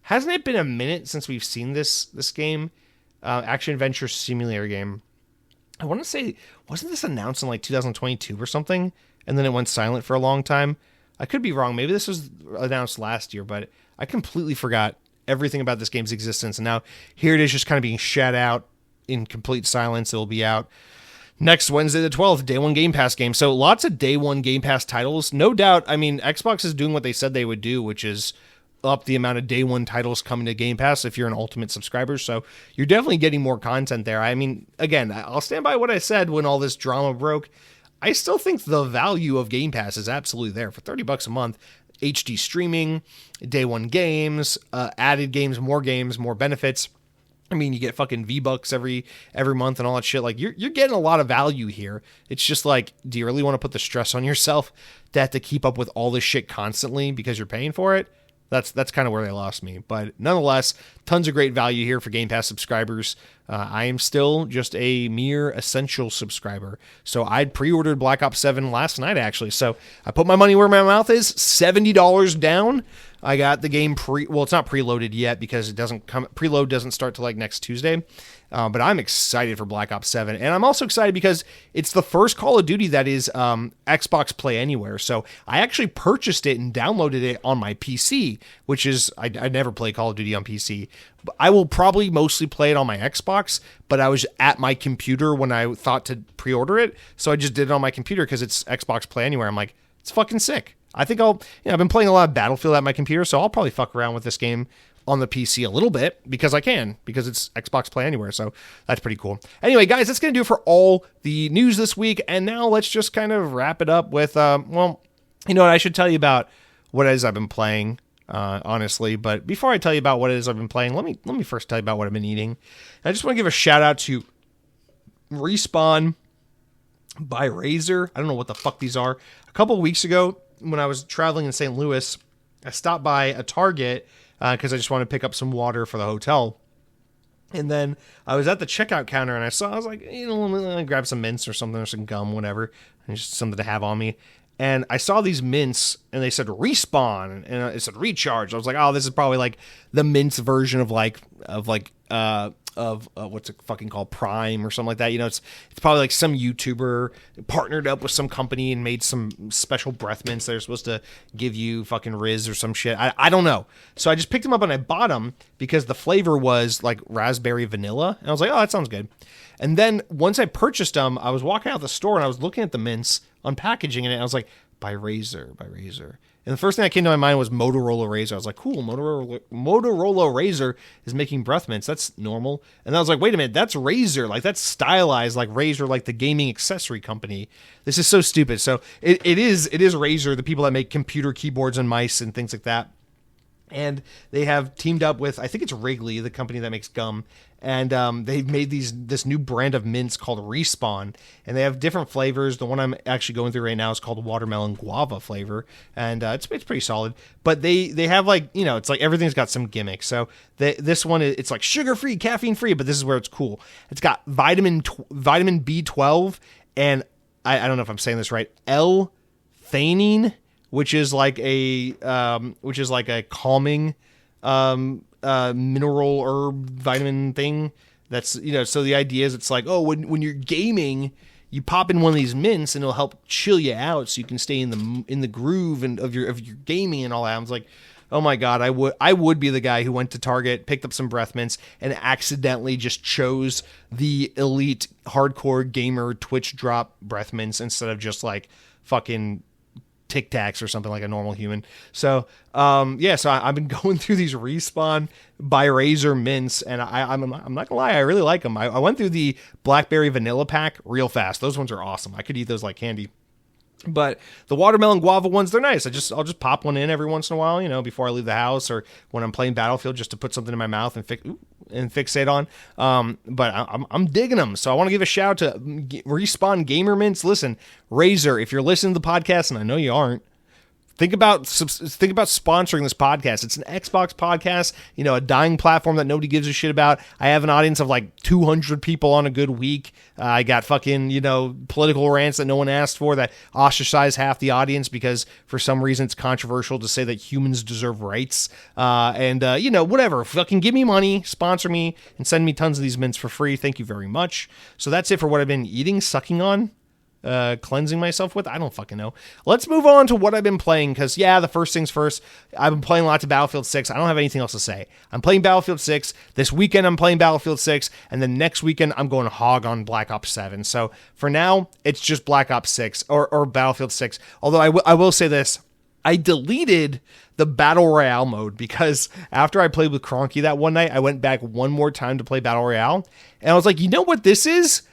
[SPEAKER 1] hasn't it been a minute since we've seen this game? Action-adventure simulator game. I want to say, wasn't this announced in like 2022 or something? And then it went silent for a long time? I could be wrong. Maybe this was announced last year, but I completely forgot everything about this game's existence. And now here it is, just kind of being shat out in complete silence. It'll be out next Wednesday the 12th, day one Game Pass game. So lots of day one Game Pass titles. No doubt, I mean, Xbox is doing what they said they would do, which is up the amount of day one titles coming to Game Pass if you're an Ultimate subscriber. So you're definitely getting more content there. I mean, again, I'll stand by what I said when all this drama broke. I still think the value of Game Pass is absolutely there. For $30 a month, HD streaming, day one games, added games, more benefits. I mean, you get fucking V-Bucks every month and all that shit. Like, you're getting a lot of value here. It's just like, do you really want to put the stress on yourself to have to keep up with all this shit constantly because you're paying for it? That's kind of where they lost me. But nonetheless, tons of great value here for Game Pass subscribers. I am still just a mere essential subscriber. So I'd pre-ordered Black Ops 7 last night, actually. So I put my money where my mouth is, $70 down. I got the game it's not preloaded yet because it doesn't come, preload doesn't start till like next Tuesday. But I'm excited for Black Ops 7. And I'm also excited because it's the first Call of Duty that is Xbox Play Anywhere. So I actually purchased it and downloaded it on my PC, which is, I never play Call of Duty on PC. I will probably mostly play it on my Xbox, but I was at my computer when I thought to pre-order it. So I just did it on my computer because it's Xbox Play Anywhere. I'm like, it's fucking sick. I think I've been playing a lot of Battlefield at my computer, so I'll probably fuck around with this game on the PC a little bit because it's Xbox Play Anywhere. So that's pretty cool. Anyway, guys, that's going to do it for all the news this week. And now let's just kind of wrap it up with, what I should tell you about what it is I've been playing, honestly. But before I tell you about what it is I've been playing, let me first tell you about what I've been eating. And I just want to give a shout out to Respawn by Razer. I don't know what the fuck these are. A couple of weeks ago, when I was traveling in St. Louis, I stopped by a Target because I just wanted to pick up some water for the hotel. And then I was at the checkout counter and I was like, let me grab some mints or something or some gum, whatever, and just something to have on me. And I saw these mints and they said Respawn and it said recharge. I was like, oh, this is probably like the mints version of what's it fucking called, Prime or something like that. It's probably like some YouTuber partnered up with some company and made some special breath mints that are supposed to give you fucking Riz or some shit. I don't know. So I just picked them up and I bought them because the flavor was like raspberry vanilla. And I was like, oh, that sounds good. And then once I purchased them, I was walking out the store and I was looking at the mints, unpackaging it, and I was like, by Razer. And the first thing that came to my mind was Motorola Razr. I was like, cool, Motorola Razr is making breath mints. That's normal. And I was like, wait a minute, that's Razer. Like, that's stylized like Razer, like the gaming accessory company. This is so stupid. So it is Razer, the people that make computer keyboards and mice and things like that. And they have teamed up with, I think it's Wrigley, the company that makes gum. And they've made this new brand of mints called Respawn. And they have different flavors. The one I'm actually going through right now is called watermelon guava flavor. And it's pretty solid. But they have like, it's like everything's got some gimmick. So this one, it's like sugar-free, caffeine-free, but this is where it's cool. It's got vitamin B12 and I don't know if I'm saying this right, L-theanine, which is like a calming mineral herb vitamin thing. That's so the idea is it's like, oh, when you're gaming, you pop in one of these mints and it'll help chill you out so you can stay in the groove and of your gaming and all that. I was like, oh my god, I would be the guy who went to Target, picked up some breath mints, and accidentally just chose the elite hardcore gamer Twitch drop breath mints instead of just like fucking Tic Tacs or something like a normal human. So so I've been going through these Respawn by Razer mints, and I'm not gonna lie, I really like them. I went through the blackberry vanilla pack real fast. Those ones are awesome. I could eat those like candy. But the watermelon guava ones, they're nice. I'll just pop one in every once in a while, before I leave the house or when I'm playing Battlefield, just to put something in my mouth and fixate on. But I'm digging them. So I want to give a shout out to Respawn Gamer Mints. Listen, Razer, if you're listening to the podcast, and I know you aren't, think about sponsoring this podcast. It's an Xbox podcast, a dying platform that nobody gives a shit about. I have an audience of like 200 people on a good week. I got fucking, political rants that no one asked for that ostracize half the audience because for some reason it's controversial to say that humans deserve rights. Whatever. Fucking give me money, sponsor me, and send me tons of these mints for free. Thank you very much. So that's it for what I've been eating, sucking on. Cleansing myself with. I don't fucking know. Let's move on to what I've been playing because, the first things first, I've been playing lots of Battlefield 6. I don't have anything else to say. I'm playing Battlefield 6. This weekend, I'm playing Battlefield 6. And then next weekend, I'm going hog on Black Ops 7. So for now, it's just Black Ops 6 or Battlefield 6. Although I will say this. I deleted the Battle Royale mode because after I played with Cronky that one night, I went back one more time to play Battle Royale. And I was like, you know what this is?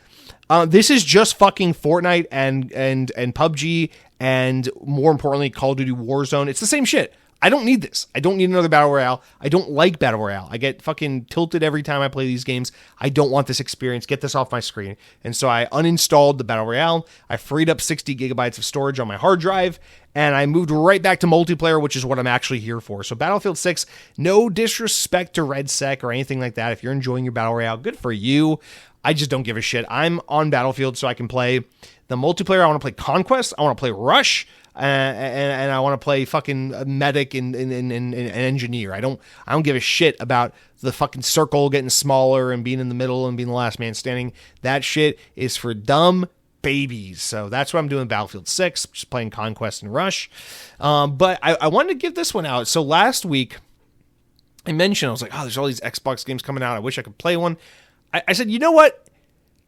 [SPEAKER 1] This is just fucking Fortnite and PUBG, and more importantly, Call of Duty Warzone. It's the same shit. I don't need this. I don't need another Battle Royale. I don't like Battle Royale. I get fucking tilted every time I play these games. I don't want this experience. Get this off my screen. And so I uninstalled the Battle Royale. I freed up 60 gigabytes of storage on my hard drive, and I moved right back to multiplayer, which is what I'm actually here for. So Battlefield 6, no disrespect to RedSec or anything like that. If you're enjoying your Battle Royale, good for you. I just don't give a shit. I'm on Battlefield so I can play the multiplayer. I want to play Conquest. I want to play Rush. And I want to play fucking medic and engineer. I don't give a shit about the fucking circle getting smaller and being in the middle and being the last man standing. That shit is for dumb babies. So that's what I'm doing. Battlefield 6, just playing Conquest and Rush. But I wanted to give this one out. So last week I mentioned, I was like, oh, there's all these Xbox games coming out. I wish I could play one. I said, you know what?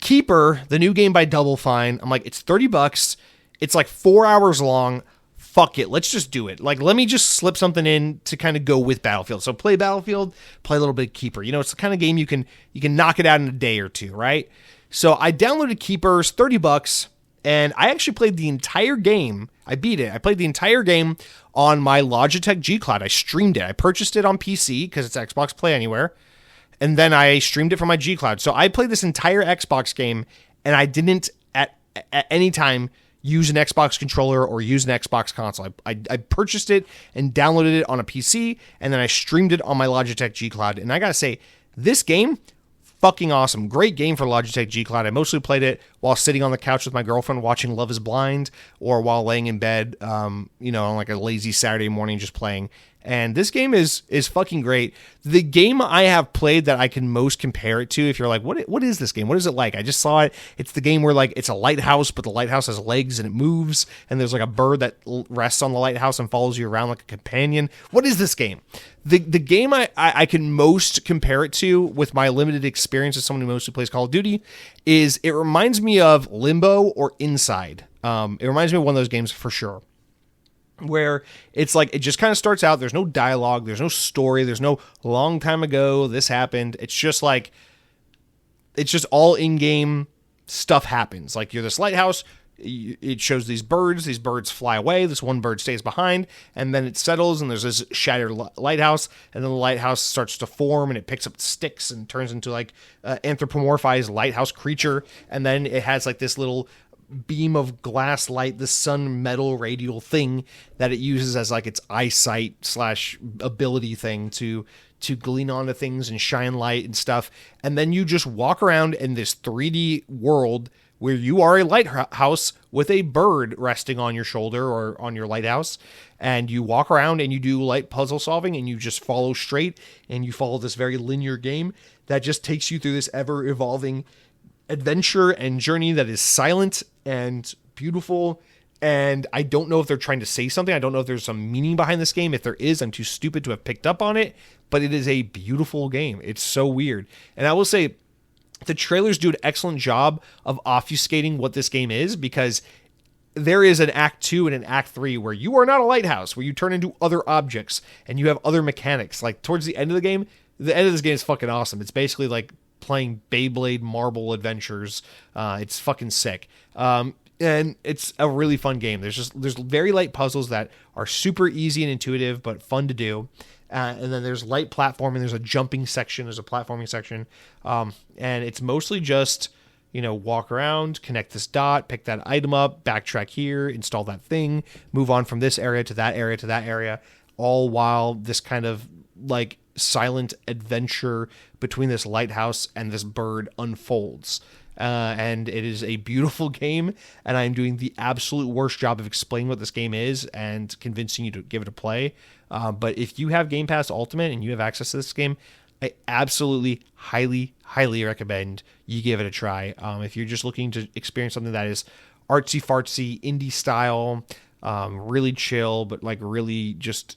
[SPEAKER 1] Keeper, the new game by Double Fine. I'm like, it's $30. It's like 4 hours long. Fuck it. Let's just do it. Like, let me just slip something in to kind of go with Battlefield. So play Battlefield, play a little bit of Keeper. You know, it's the kind of game you can knock it out in a day or two, right? So I downloaded Keepers, $30, and I actually played the entire game. I beat it. I played the entire game on my Logitech G Cloud. I streamed it. I purchased it on PC because it's Xbox Play Anywhere. And then I streamed it from my G Cloud. So I played this entire Xbox game, and I didn't at any time use an Xbox controller or use an Xbox console. I purchased it and downloaded it on a PC, and then I streamed it on my Logitech G Cloud. And I gotta say, this game, fucking awesome. Great game for Logitech G Cloud. I mostly played it while sitting on the couch with my girlfriend watching Love is Blind, or while laying in bed, on like a lazy Saturday morning just playing. And this game is fucking great. The game I have played that I can most compare it to, if you're like, what is this game? What is it like? I just saw it. It's the game where like it's a lighthouse, but the lighthouse has legs and it moves, and there's like a bird that rests on the lighthouse and follows you around like a companion. What is this game? The game I can most compare it to, with my limited experience as someone who mostly plays Call of Duty, is it reminds me of Limbo or Inside. It reminds me of one of those games for sure, where it's like it just kind of starts out. There's no dialogue, there's no story, there's no long time ago this happened. It's just like, it's just all in-game stuff happens. Like, you're this lighthouse, it shows these birds fly away, this one bird stays behind, and then it settles and there's this shattered lighthouse, and then the lighthouse starts to form and it picks up sticks and turns into like anthropomorphized lighthouse creature, and then it has like this little beam of glass light, the sun metal radial thing that it uses as like its eyesight / ability thing to glean onto things and shine light and stuff. And then you just walk around in this 3D world where you are a lighthouse with a bird resting on your shoulder or on your lighthouse, and you walk around and you do light puzzle solving, and you just follow straight, and you follow this very linear game that just takes you through this ever evolving adventure and journey that is silent and beautiful. And I don't know if they're trying to say something. I don't know if there's some meaning behind this game. If there is, I'm too stupid to have picked up on it, but it is a beautiful game. It's so weird. And I will say, the trailers do an excellent job of obfuscating what this game is, because there is an Act 2 and an Act 3 where you are not a lighthouse, where you turn into other objects and you have other mechanics. Like, towards the end of the game, the end of this game is fucking awesome. It's basically like playing Beyblade Marble Adventures. It's fucking sick. And it's a really fun game. There's very light puzzles that are super easy and intuitive, but fun to do. And then there's light platforming. There's a jumping section. There's a platforming section. And it's mostly just, walk around, connect this dot, pick that item up, backtrack here, install that thing, move on from this area to that area to that area, all while this kind of like silent adventure between this lighthouse and this bird unfolds. And it is a beautiful game, and I'm doing the absolute worst job of explaining what this game is and convincing you to give it a play. But if you have Game Pass Ultimate and you have access to this game, I absolutely highly recommend you give it a try. If you're just looking to experience something that is artsy fartsy, indie style, really chill, but like really just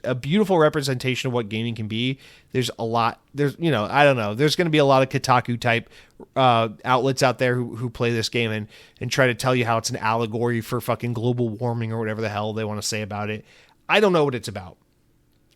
[SPEAKER 1] a beautiful representation of what gaming can be. There's a lot, I don't know, there's going to be a lot of Kotaku type outlets out there who play this game and try to tell you how it's an allegory for fucking global warming or whatever the hell they want to say about it. I don't know what it's about.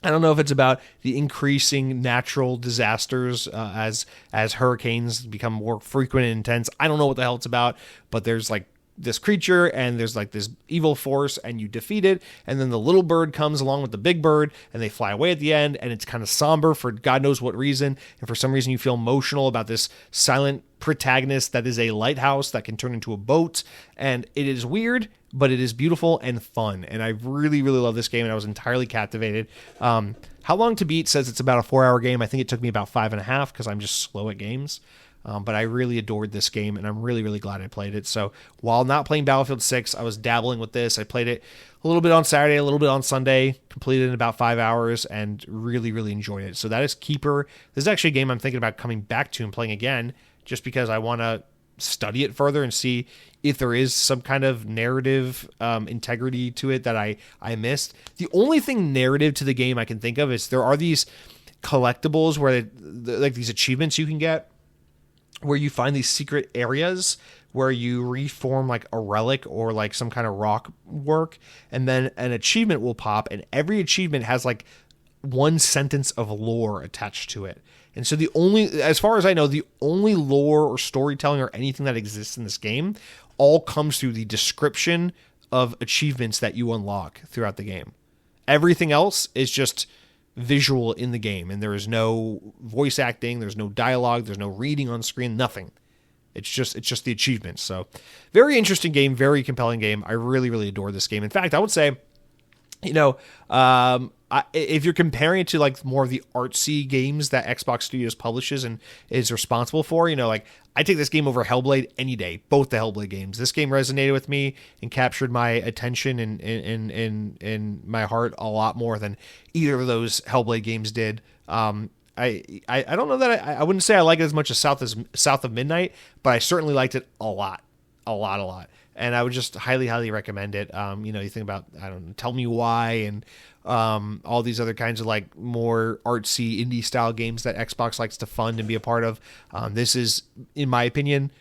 [SPEAKER 1] I don't know if it's about the increasing natural disasters as hurricanes become more frequent and intense. I don't know what the hell it's about, but there's like this creature and there's like this evil force and you defeat it, and then the little bird comes along with the big bird and they fly away at the end, and it's kind of somber for God knows what reason, and for some reason you feel emotional about this silent protagonist that is a lighthouse that can turn into a boat, and it is weird, but it is beautiful and fun, and I really love this game, and I was entirely captivated. How long to beat says it's about a 4-hour game. I think it took me about 5.5 because I'm just slow at games. But I really adored this game, and I'm really glad I played it. So while not playing Battlefield 6, I was dabbling with this. I played it a little bit on Saturday, a little bit on Sunday, completed it in about 5 hours, and really enjoyed it. So that is Keeper. This is actually a game I'm thinking about coming back to and playing again, just because I want to study it further and see if there is some kind of narrative integrity to it that I missed. The only thing narrative to the game I can think of is there are these collectibles where like these achievements you can get, where you find these secret areas where you reform like a relic or like some kind of rock work, and then an achievement will pop, and every achievement has like one sentence of lore attached to it. And so as far as I know, the only lore or storytelling or anything that exists in this game all comes through the description of achievements that you unlock throughout the game. Everything else is just visual in the game, and there is no voice acting, there's no dialogue, there's no reading on screen, nothing. It's just the achievements. So very interesting game, very compelling game. I really adore this game. In fact, I would say, if you're comparing it to like more of the artsy games that Xbox Studios publishes and is responsible for, like I take this game over Hellblade any day, both the Hellblade games. This game resonated with me and captured my attention and in my heart a lot more than either of those Hellblade games did. I don't know that I wouldn't say I like it as much as South of Midnight, but I certainly liked it a lot. And I would just highly recommend it. You think about, I don't know, Tell Me Why and all these other kinds of like more artsy indie style games that Xbox likes to fund and be a part of. This is, in my opinion,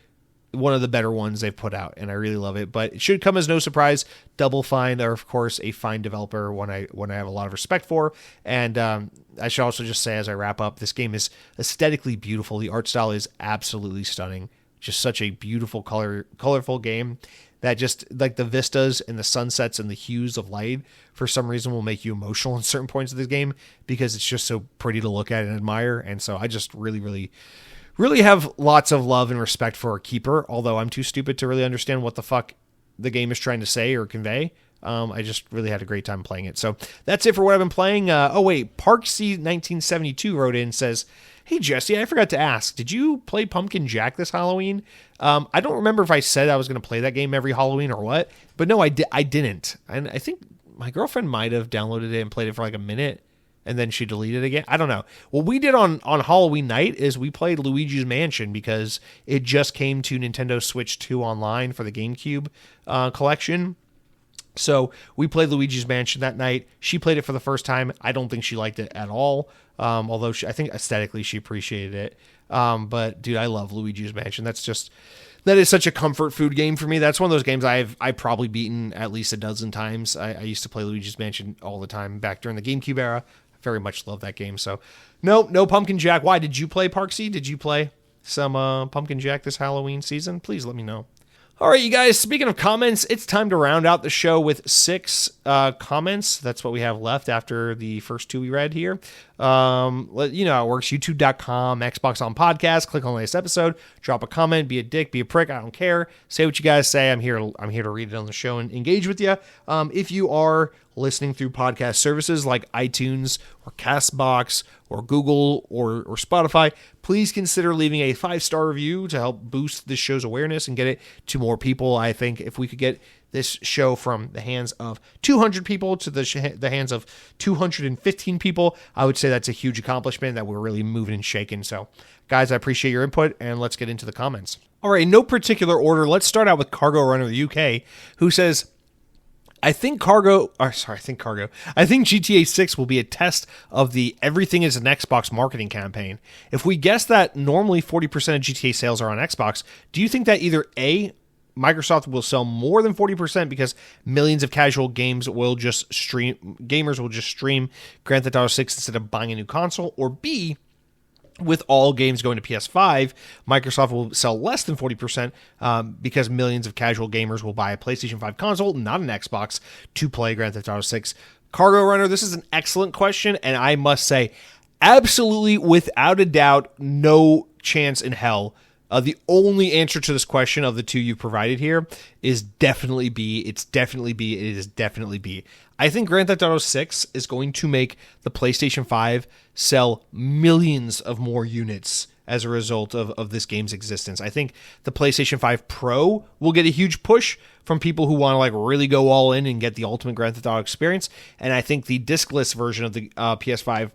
[SPEAKER 1] one of the better ones they've put out, and I really love it. But it should come as no surprise. Double Fine are, of course, a fine developer, one I have a lot of respect for. And I should also just say, as I wrap up, this game is aesthetically beautiful. The art style is absolutely stunning. Just such a beautiful, colorful game that just like the vistas and the sunsets and the hues of light for some reason will make you emotional in certain points of the game because it's just so pretty to look at and admire. And so I just really have lots of love and respect for Keeper, although I'm too stupid to really understand what the fuck the game is trying to say or convey. I just really had a great time playing it. So that's it for what I've been playing. Park C 1972 wrote in and says, "Hey Jesse, I forgot to ask, did you play Pumpkin Jack this Halloween?" I don't remember if I said I was going to play that game every Halloween or what, but no, I didn't. And I think my girlfriend might have downloaded it and played it for like a minute, and then she deleted it again. I don't know. What we did on Halloween night is we played Luigi's Mansion because it just came to Nintendo Switch 2 online for the GameCube collection. So we played Luigi's Mansion that night. She played it for the first time. I don't think she liked it at all, although I think aesthetically she appreciated it. But dude, I love Luigi's Mansion. That is such a comfort food game for me. That's one of those games I've probably beaten at least a dozen times. I used to play Luigi's Mansion all the time back during the GameCube era. I very much love that game. So no Pumpkin Jack. Why did you play Parksy? Did you play some Pumpkin Jack this Halloween season? Please let me know. All right, you guys, speaking of comments, it's time to round out the show with 6 comments. That's what we have left after the first 2 we read here. You know how it works. YouTube.com, Xbox on Podcast. Click on the latest episode. Drop a comment. Be a dick. Be a prick. I don't care. Say what you guys say. I'm here to read it on the show and engage with you. If you are listening through podcast services like iTunes or CastBox or Google or Spotify, please consider leaving a 5-star review to help boost this show's awareness and get it to more people. I think if we could get this show from the hands of 200 people to the hands of 215 people, I would say that's a huge accomplishment that we're really moving and shaking. So, guys, I appreciate your input, and let's get into the comments. All right, no particular order. Let's start out with Cargo Runner of the UK, who says, I think GTA 6 will be a test of the everything is an Xbox marketing campaign. If we guess that normally 40% of GTA sales are on Xbox, do you think that either A, Microsoft will sell more than 40% because millions of casual gamers will just stream Grand Theft Auto 6 instead of buying a new console, or B, with all games going to PS5, Microsoft will sell less than 40% because millions of casual gamers will buy a PlayStation 5 console, not an Xbox, to play Grand Theft Auto 6. Cargo Runner, this is an excellent question, and I must say, absolutely, without a doubt, no chance in hell. The only answer to this question of the two you provided here is definitely B. It's definitely B. It is definitely B. I think Grand Theft Auto 6 is going to make the PlayStation 5 sell millions of more units as a result of this game's existence. I think the PlayStation 5 Pro will get a huge push from people who want to like really go all in and get the ultimate Grand Theft Auto experience. And I think the discless version of the PS5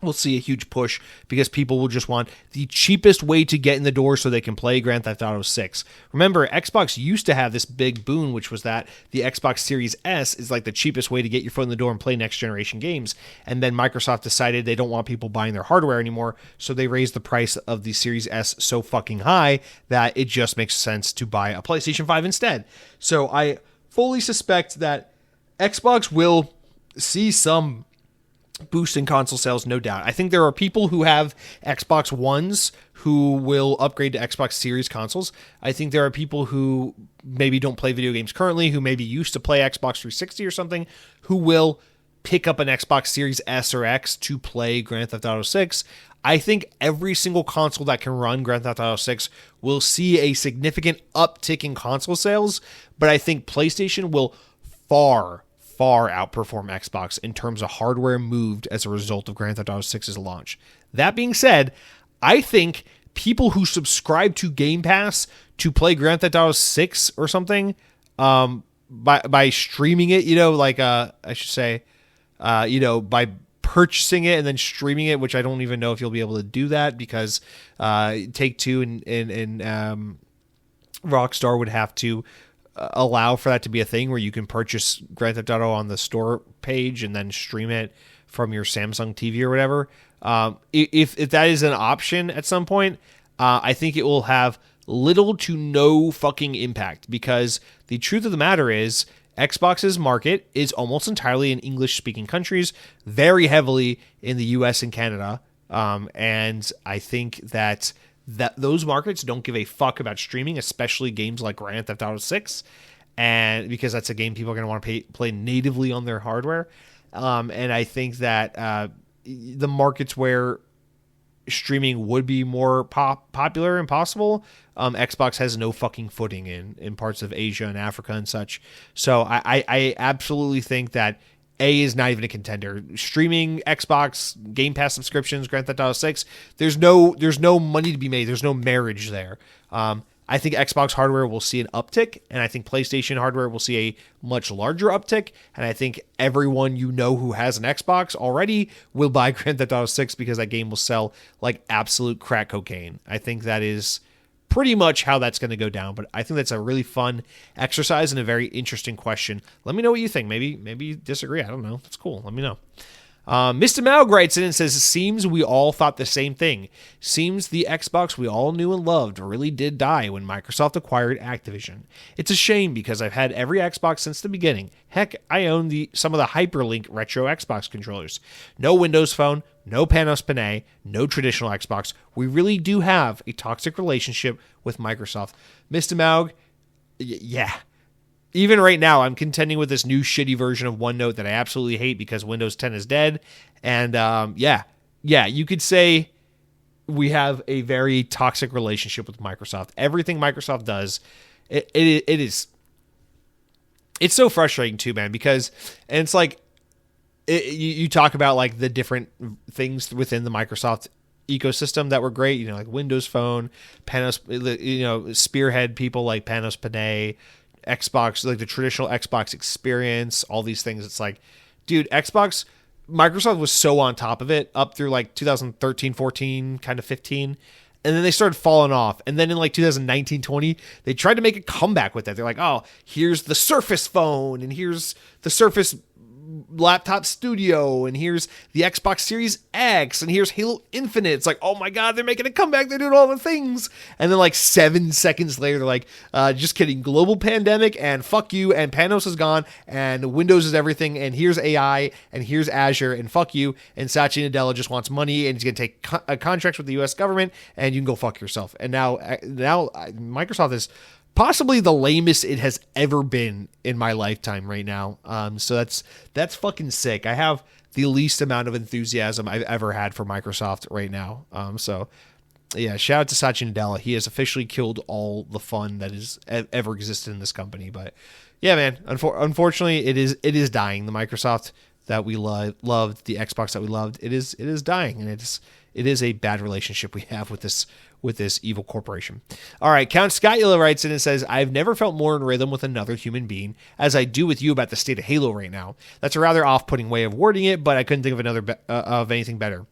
[SPEAKER 1] we'll see a huge push because people will just want the cheapest way to get in the door so they can play Grand Theft Auto 6. Remember, Xbox used to have this big boon, which was that the Xbox Series S is like the cheapest way to get your foot in the door and play next generation games. And then Microsoft decided they don't want people buying their hardware anymore, so they raised the price of the Series S so fucking high that it just makes sense to buy a PlayStation 5 instead. So I fully suspect that Xbox will see some boost in console sales, no doubt. I think there are people who have Xbox Ones who will upgrade to Xbox Series consoles. I think there are people who maybe don't play video games currently, who maybe used to play Xbox 360 or something, who will pick up an Xbox Series S or X to play Grand Theft Auto 6. I think every single console that can run Grand Theft Auto 6 will see a significant uptick in console sales, but I think PlayStation will far outperform Xbox in terms of hardware moved as a result of Grand Theft Auto 6's launch. That being said, I think people who subscribe to Game Pass to play Grand Theft Auto 6 or something, by streaming it, by purchasing it and then streaming it, which I don't even know if you'll be able to do that because Take-Two and Rockstar would have to allow for that to be a thing where you can purchase Grand Theft Auto on the store page and then stream it from your Samsung TV or whatever. If that is an option at some point, I think it will have little to no fucking impact because the truth of the matter is Xbox's market is almost entirely in English-speaking countries, very heavily in the US and Canada. And I think that those markets don't give a fuck about streaming, especially games like Grand Theft Auto 6, and because that's a game people are going to want to play natively on their hardware. And I think that the markets where streaming would be more popular and possible, Xbox has no fucking footing in parts of Asia and Africa and such. So I absolutely think that A is not even a contender. Streaming, Xbox, Game Pass subscriptions, Grand Theft Auto 6, there's no money to be made. There's no marriage there. I think Xbox hardware will see an uptick, and I think PlayStation hardware will see a much larger uptick, and I think everyone you know who has an Xbox already will buy Grand Theft Auto 6 because that game will sell like absolute crack cocaine. I think that is pretty much how that's going to go down, but I think that's a really fun exercise and a very interesting question. Let me know what you think. Maybe you disagree. I don't know. That's cool. Let me know. Mr. Maug writes in and says, seems we all thought the same thing. Seems the Xbox we all knew and loved really did die when Microsoft acquired Activision. It's a shame because I've had every Xbox since the beginning. Heck, I own some of the Hyperlink retro Xbox controllers. No Windows Phone, no Panos Panay, no traditional Xbox. We really do have a toxic relationship with Microsoft. Mr. Maug, yeah. Even right now, I'm contending with this new shitty version of OneNote that I absolutely hate because Windows 10 is dead. And you could say we have a very toxic relationship with Microsoft. Everything Microsoft does, it's so frustrating too, man, because, and it's like, you talk about like the different things within the Microsoft ecosystem that were great, like Windows Phone, Panos, spearhead people like Panos Panay, Xbox, like the traditional Xbox experience, all these things. It's like, dude, Microsoft was so on top of it up through like 2013, 14, kind of 15. And then they started falling off. And then in like 2019, 20, they tried to make a comeback with that. They're like, oh, here's the Surface phone and here's the Surface laptop studio, and here's the Xbox Series X, and here's Halo Infinite. It's like, oh my God, they're making a comeback. They're doing all the things. And then like 7 seconds later, they're like, just kidding. Global pandemic, and fuck you, and Panos is gone, and Windows is everything, and here's AI, and here's Azure, and fuck you, and Satya Nadella just wants money, and he's going to take contracts with the U.S. government, and you can go fuck yourself. And now Microsoft is possibly the lamest it has ever been in my lifetime right now. So that's fucking sick. I have the least amount of enthusiasm I've ever had for Microsoft right now. So yeah, shout out to Satya Nadella. He has officially killed all the fun that has ever existed in this company. But yeah, man, unfortunately, it is dying. The Microsoft that we loved, the Xbox that we loved, it is dying, and it is a bad relationship we have with this evil corporation. All right, Count Skyula writes in and says, I've never felt more in rhythm with another human being as I do with you about the state of Halo right now. That's a rather off-putting way of wording it, but I couldn't think of anything better.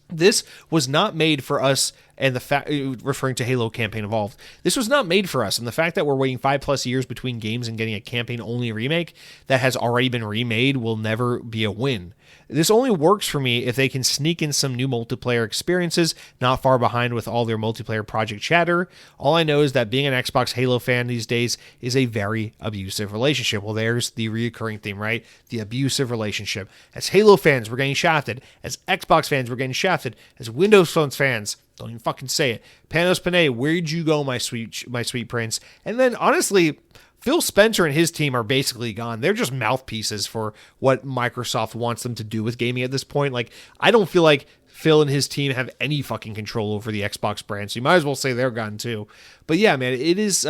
[SPEAKER 1] This was not made for us, and the fact, referring to Halo Campaign Evolved, this was not made for us, and the fact that we're waiting 5+ years between games and getting a campaign-only remake that has already been remade will never be a win. This only works for me if they can sneak in some new multiplayer experiences, not far behind with all their multiplayer project chatter. All I know is that being an Xbox Halo fan these days is a very abusive relationship. Well, there's the reoccurring theme, right? The abusive relationship. As Halo fans, we're getting shafted. As Xbox fans, we're getting shafted. As Windows Phone fans, don't even fucking say it. Panos Panay, where'd you go, my sweet prince? And then, honestly, Phil Spencer and his team are basically gone. They're just mouthpieces for what Microsoft wants them to do with gaming at this point. Like, I don't feel like Phil and his team have any fucking control over the Xbox brand, so you might as well say they're gone too. But yeah, man, it is,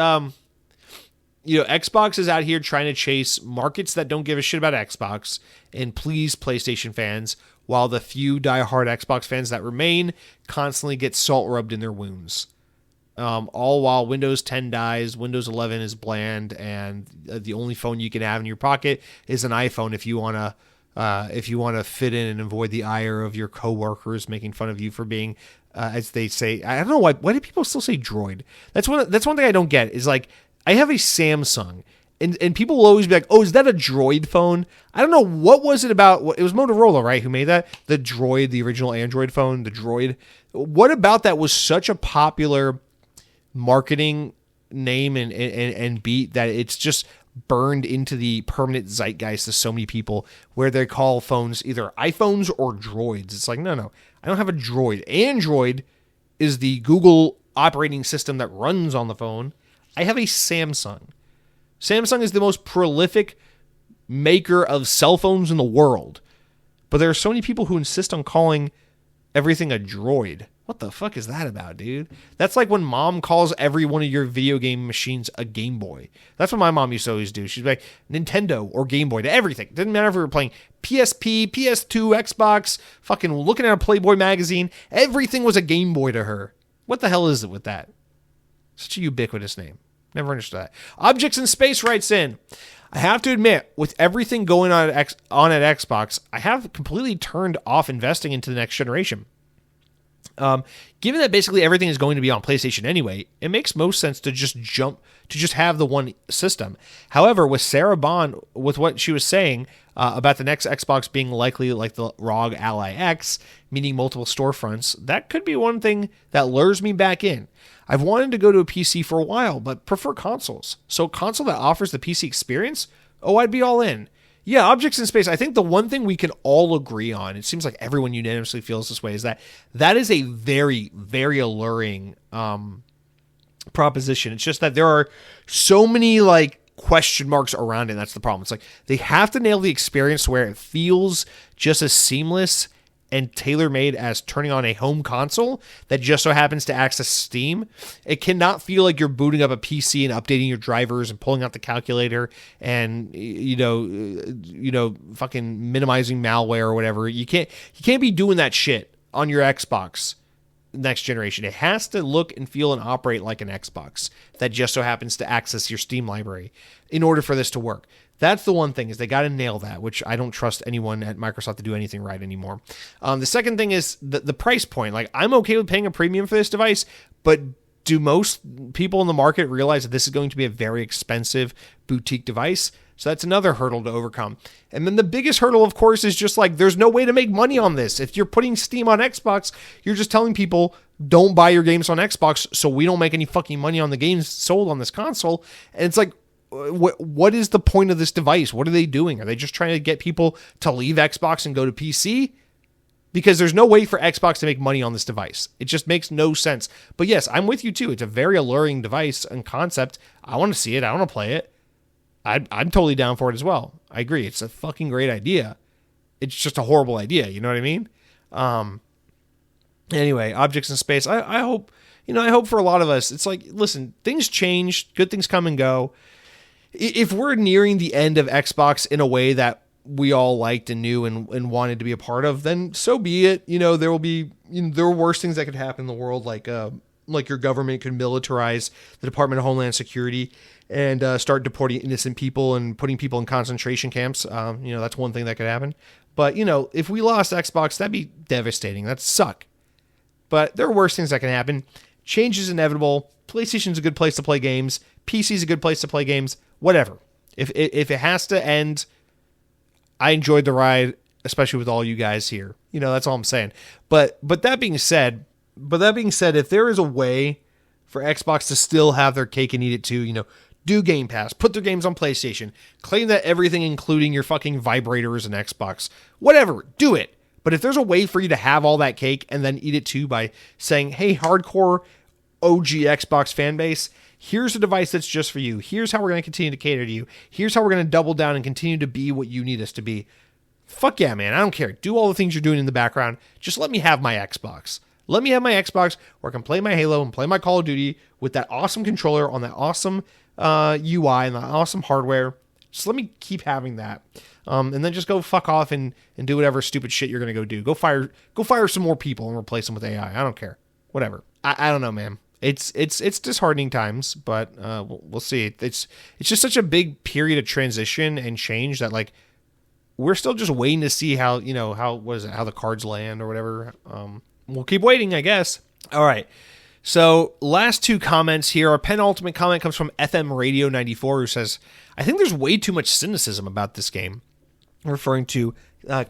[SPEAKER 1] Xbox is out here trying to chase markets that don't give a shit about Xbox and please PlayStation fans, while the few diehard Xbox fans that remain constantly get salt rubbed in their wounds. All while Windows 10 dies, Windows 11 is bland, and the only phone you can have in your pocket is an iPhone if you want to fit in and avoid the ire of your coworkers making fun of you for being, as they say, I don't know why do people still say droid? That's one thing I don't get is like, I have a Samsung, and people will always be like, oh, is that a droid phone? I don't know, what was it about? It was Motorola, right, who made that? The droid, the original Android phone, the droid. What about that was such a popular marketing name and beat that it's just burned into the permanent zeitgeist of so many people, where they call phones either iPhones or droids? It's like, no, I don't have a droid. Android is the Google operating system that runs on the phone. I have a Samsung. Samsung is the most prolific maker of cell phones in the world, but there are so many people who insist on calling everything a droid. What the fuck is that about, dude? That's like when mom calls every one of your video game machines a Game Boy. That's what my mom used to always do. She'd be like, Nintendo or Game Boy to everything. Didn't matter if we were playing PSP, PS2, Xbox, fucking looking at a Playboy magazine. Everything was a Game Boy to her. What the hell is it with that? Such a ubiquitous name. Never understood that. Objects in Space writes in, I have to admit, with everything going on at Xbox, I have completely turned off investing into the next generation. Given that basically everything is going to be on PlayStation anyway, it makes most sense to just have the one system. However, with Sarah Bond, with what she was saying about the next Xbox being likely like the ROG Ally X, meaning multiple storefronts, that could be one thing that lures me back in. I've wanted to go to a PC for a while, but prefer consoles. So a console that offers the PC experience? Oh, I'd be all in. Yeah, Objects in Space, I think the one thing we can all agree on, it seems like everyone unanimously feels this way, is that is a very, very alluring proposition. It's just that there are so many like question marks around it, and that's the problem. It's like they have to nail the experience where it feels just as seamless and tailor-made as turning on a home console that just so happens to access Steam. It cannot feel like you're booting up a PC and updating your drivers and pulling out the calculator and fucking minimizing malware or whatever. You can't be doing that shit on your Xbox next generation. It has to look and feel and operate like an Xbox that just so happens to access your Steam library in order for this to work. That's the one thing, is they got to nail that, which I don't trust anyone at Microsoft to do anything right anymore. The second thing is the price point. Like, I'm okay with paying a premium for this device, but do most people in the market realize that this is going to be a very expensive boutique device? So that's another hurdle to overcome. And then the biggest hurdle, of course, is just like, there's no way to make money on this. If you're putting Steam on Xbox, you're just telling people, don't buy your games on Xbox, so we don't make any fucking money on the games sold on this console. And it's like, what is the point of this device? What are they doing? Are they just trying to get people to leave Xbox and go to PC? Because there's no way for Xbox to make money on this device. It just makes no sense. But yes, I'm with you too. It's a very alluring device and concept. I want to see it. I want to play it. I'm totally down for it as well. I agree. It's a fucking great idea. It's just a horrible idea. You know what I mean? Anyway, objects in space. I hope, I hope for a lot of us, it's like, listen, things change. Good things come and go. If we're nearing the end of Xbox in a way that we all liked and knew and wanted to be a part of, then so be it. There will be, there are worse things that could happen in the world, like your government could militarize the Department of Homeland Security and start deporting innocent people and putting people in concentration camps. That's one thing that could happen. But, if we lost Xbox, that'd be devastating. That'd suck. But there are worse things that can happen. Change is inevitable. PlayStation's a good place to play games. PC's a good place to play games. Whatever. If it has to end, I enjoyed the ride, especially with all you guys here. That's all I'm saying. But that being said, if there is a way for Xbox to still have their cake and eat it too, do Game Pass, put their games on PlayStation, claim that everything, including your fucking vibrators and Xbox, whatever, do it. But if there's a way for you to have all that cake and then eat it too by saying, hey, hardcore OG Xbox fan base, here's a device that's just for you. Here's how we're going to continue to cater to you. Here's how we're going to double down and continue to be what you need us to be. Fuck yeah, man. I don't care. Do all the things you're doing in the background. Just let me have my Xbox. Let me have my Xbox where I can play my Halo and play my Call of Duty with that awesome controller on that awesome UI and that awesome hardware. Just let me keep having that. And then just go fuck off and do whatever stupid shit you're going to go do. Go fire some more people and replace them with AI. I don't care. Whatever. I don't know, man. It's disheartening times, but we'll see. It's just such a big period of transition and change that, like, we're still just waiting to see how the cards land or whatever. We'll keep waiting, I guess. All right. So last two comments here. Our penultimate comment comes from FM Radio 94, who says, I think there's way too much cynicism about this game, referring to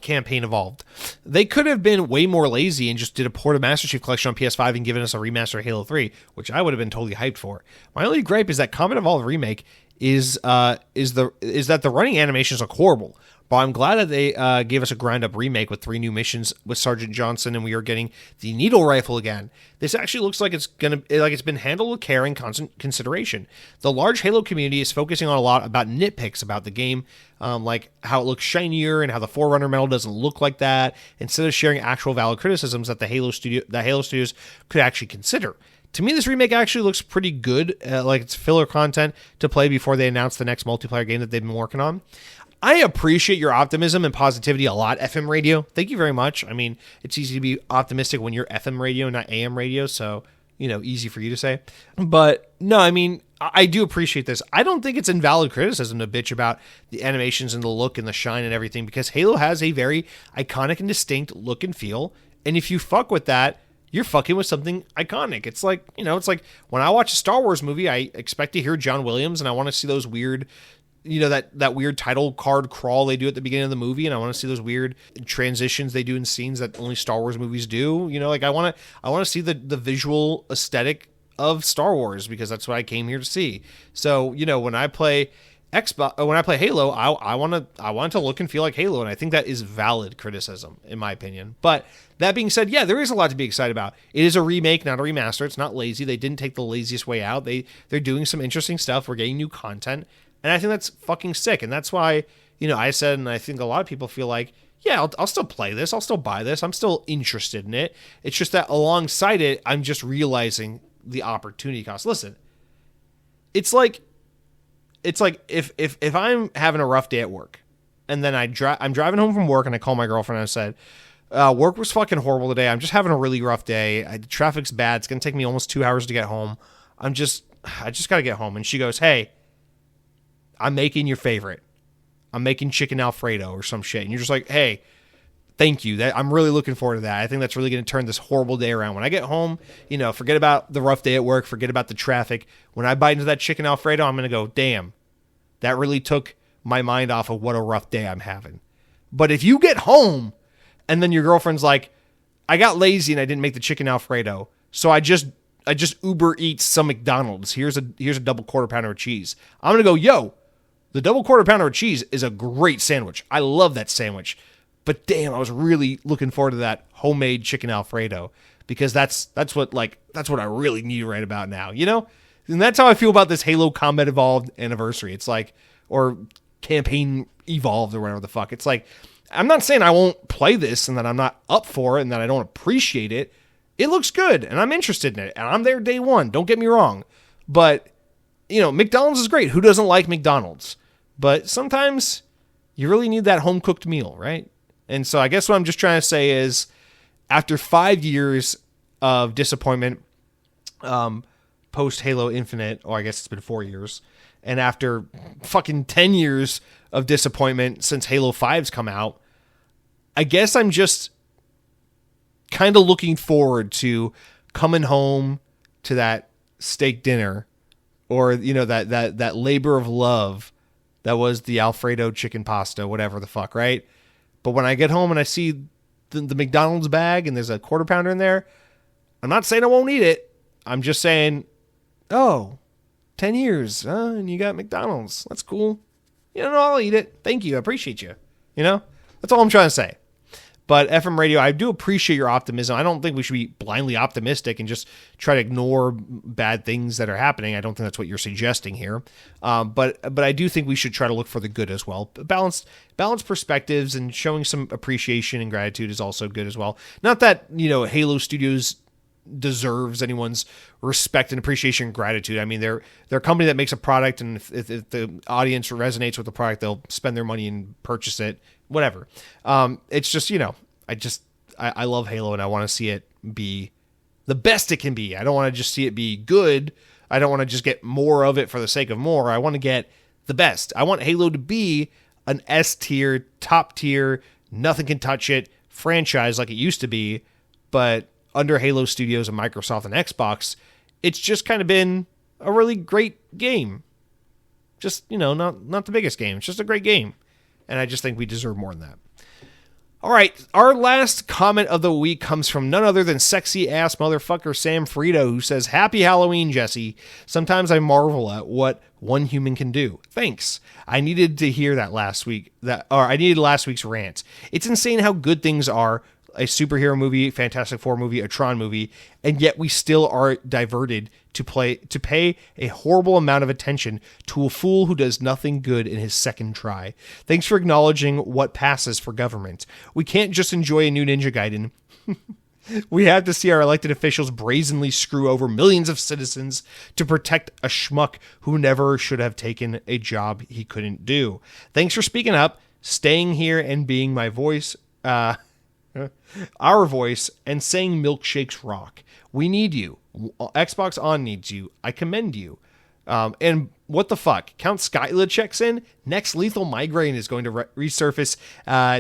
[SPEAKER 1] Campaign Evolved. They could have been way more lazy and just did a port of Master Chief Collection on PS5 and given us a remaster of Halo 3, which I would have been totally hyped for. My only gripe is that Combat Evolved Remake is that the running animations look horrible. But I'm glad that they gave us a ground-up remake with 3 new missions with Sergeant Johnson, and we are getting the needle rifle again. This actually looks like it's been handled with care and constant consideration. The large Halo community is focusing on a lot about nitpicks about the game, like how it looks shinier and how the Forerunner medal doesn't look like that, instead of sharing actual valid criticisms that Halo Studios could actually consider. To me, this remake actually looks pretty good, like it's filler content to play before they announce the next multiplayer game that they've been working on. I appreciate your optimism and positivity a lot, FM Radio. Thank you very much. I mean, it's easy to be optimistic when you're FM radio, not AM radio, so, easy for you to say. But, no, I mean, I do appreciate this. I don't think it's invalid criticism to bitch about the animations and the look and the shine and everything, because Halo has a very iconic and distinct look and feel, and if you fuck with that, you're fucking with something iconic. It's like, it's like when I watch a Star Wars movie, I expect to hear John Williams, and I want to see those weird... that weird title card crawl they do at the beginning of the movie, and I want to see those weird transitions they do in scenes that only Star Wars movies do. I want to see the visual aesthetic of Star Wars, because that's what I came here to see. So, when I play Halo, I want to look and feel like Halo, and I think that is valid criticism in my opinion. But that being said, yeah, there is a lot to be excited about. It is a remake, not a remaster. It's not lazy. They didn't take the laziest way out. They're doing some interesting stuff. We're getting new content. And I think that's fucking sick. And that's why, I said, and I think a lot of people feel like, yeah, I'll still play this. I'll still buy this. I'm still interested in it. It's just that alongside it, I'm just realizing the opportunity cost. Listen, it's like if I'm having a rough day at work, and then I'm driving home from work, and I call my girlfriend and I said, work was fucking horrible today. I'm just having a really rough day. The traffic's bad. It's going to take me almost 2 hours to get home. I just got to get home. And she goes, hey, I'm making your favorite. I'm making chicken Alfredo or some shit. And you're just like, hey, thank you. I'm really looking forward to that. I think that's really going to turn this horrible day around. When I get home, forget about the rough day at work, forget about the traffic. When I bite into that chicken Alfredo, I'm going to go, damn, that really took my mind off of what a rough day I'm having. But if you get home and then your girlfriend's like, I got lazy and I didn't make the chicken Alfredo, so I just Uber Eats some McDonald's. Here's a double quarter pounder of cheese. I'm going to go, yo, the double quarter pounder of cheese is a great sandwich. I love that sandwich. But damn, I was really looking forward to that homemade chicken Alfredo, because that's what I really need right about now, you know? And that's how I feel about this Halo Combat Evolved anniversary. It's like, or campaign evolved or whatever the fuck. It's like, I'm not saying I won't play this and that I'm not up for it and that I don't appreciate it. It looks good and I'm interested in it and I'm there day one. Don't get me wrong. But, you know, McDonald's is great. Who doesn't like McDonald's? But sometimes you really need that home cooked meal, right? And so I guess what I'm just trying to say is, after 5 years of disappointment, post Halo Infinite, or I guess it's been 4 years, and after fucking 10 years of disappointment since Halo 5's come out, I guess I'm just kind of looking forward to coming home to that steak dinner, or, you know, that labor of love that was the Alfredo chicken pasta, whatever the fuck, right? But when I get home and I see the McDonald's bag and there's a quarter pounder in there, I'm not saying I won't eat it. I'm just saying, oh, 10 years, and you got McDonald's. That's cool. You know, I'll eat it. Thank you. I appreciate you. You know, that's all I'm trying to say. But FM Radio, I do appreciate your optimism. I don't think we should be blindly optimistic and just try to ignore bad things that are happening. I don't think that's what you're suggesting here. But I do think we should try to look for the good as well. Balanced perspectives and showing some appreciation and gratitude is also good as well. Not that, you know, Halo Studios deserves anyone's respect and appreciation and gratitude. I mean, they're a company that makes a product, and if the audience resonates with the product, they'll spend their money and purchase it. Whatever. It's just, you know, I love Halo and I want to see it be the best it can be. I don't want to just see it be good. I don't want to just get more of it for the sake of more. I want to get the best. I want Halo to be an S tier, top tier, nothing can touch it franchise like it used to be. But under Halo Studios and Microsoft and Xbox, it's just kind of been a really great game. Just, you know, not the biggest game. It's just a great game. And I just think we deserve more than that. All right, our last comment of the week comes from none other than sexy ass motherfucker Sam Frito, who says, "Happy Halloween, Jesse. Sometimes I marvel at what one human can do. Thanks. I needed to hear that last week. I needed last week's rant. It's insane how good things are. A superhero movie, Fantastic Four movie, a Tron movie, and yet we still are diverted to pay a horrible amount of attention to a fool who does nothing good in his second try. Thanks for acknowledging what passes for government. We can't just enjoy a new Ninja Gaiden. We have to see our elected officials brazenly screw over millions of citizens to protect a schmuck who never should have taken a job he couldn't do. Thanks for speaking up, staying here and being my voice, our voice, and saying milkshakes rock. We need you. Xbox On needs you. I commend you." And what the fuck? Count Skyla checks in. Next Lethal Migraine is going to resurface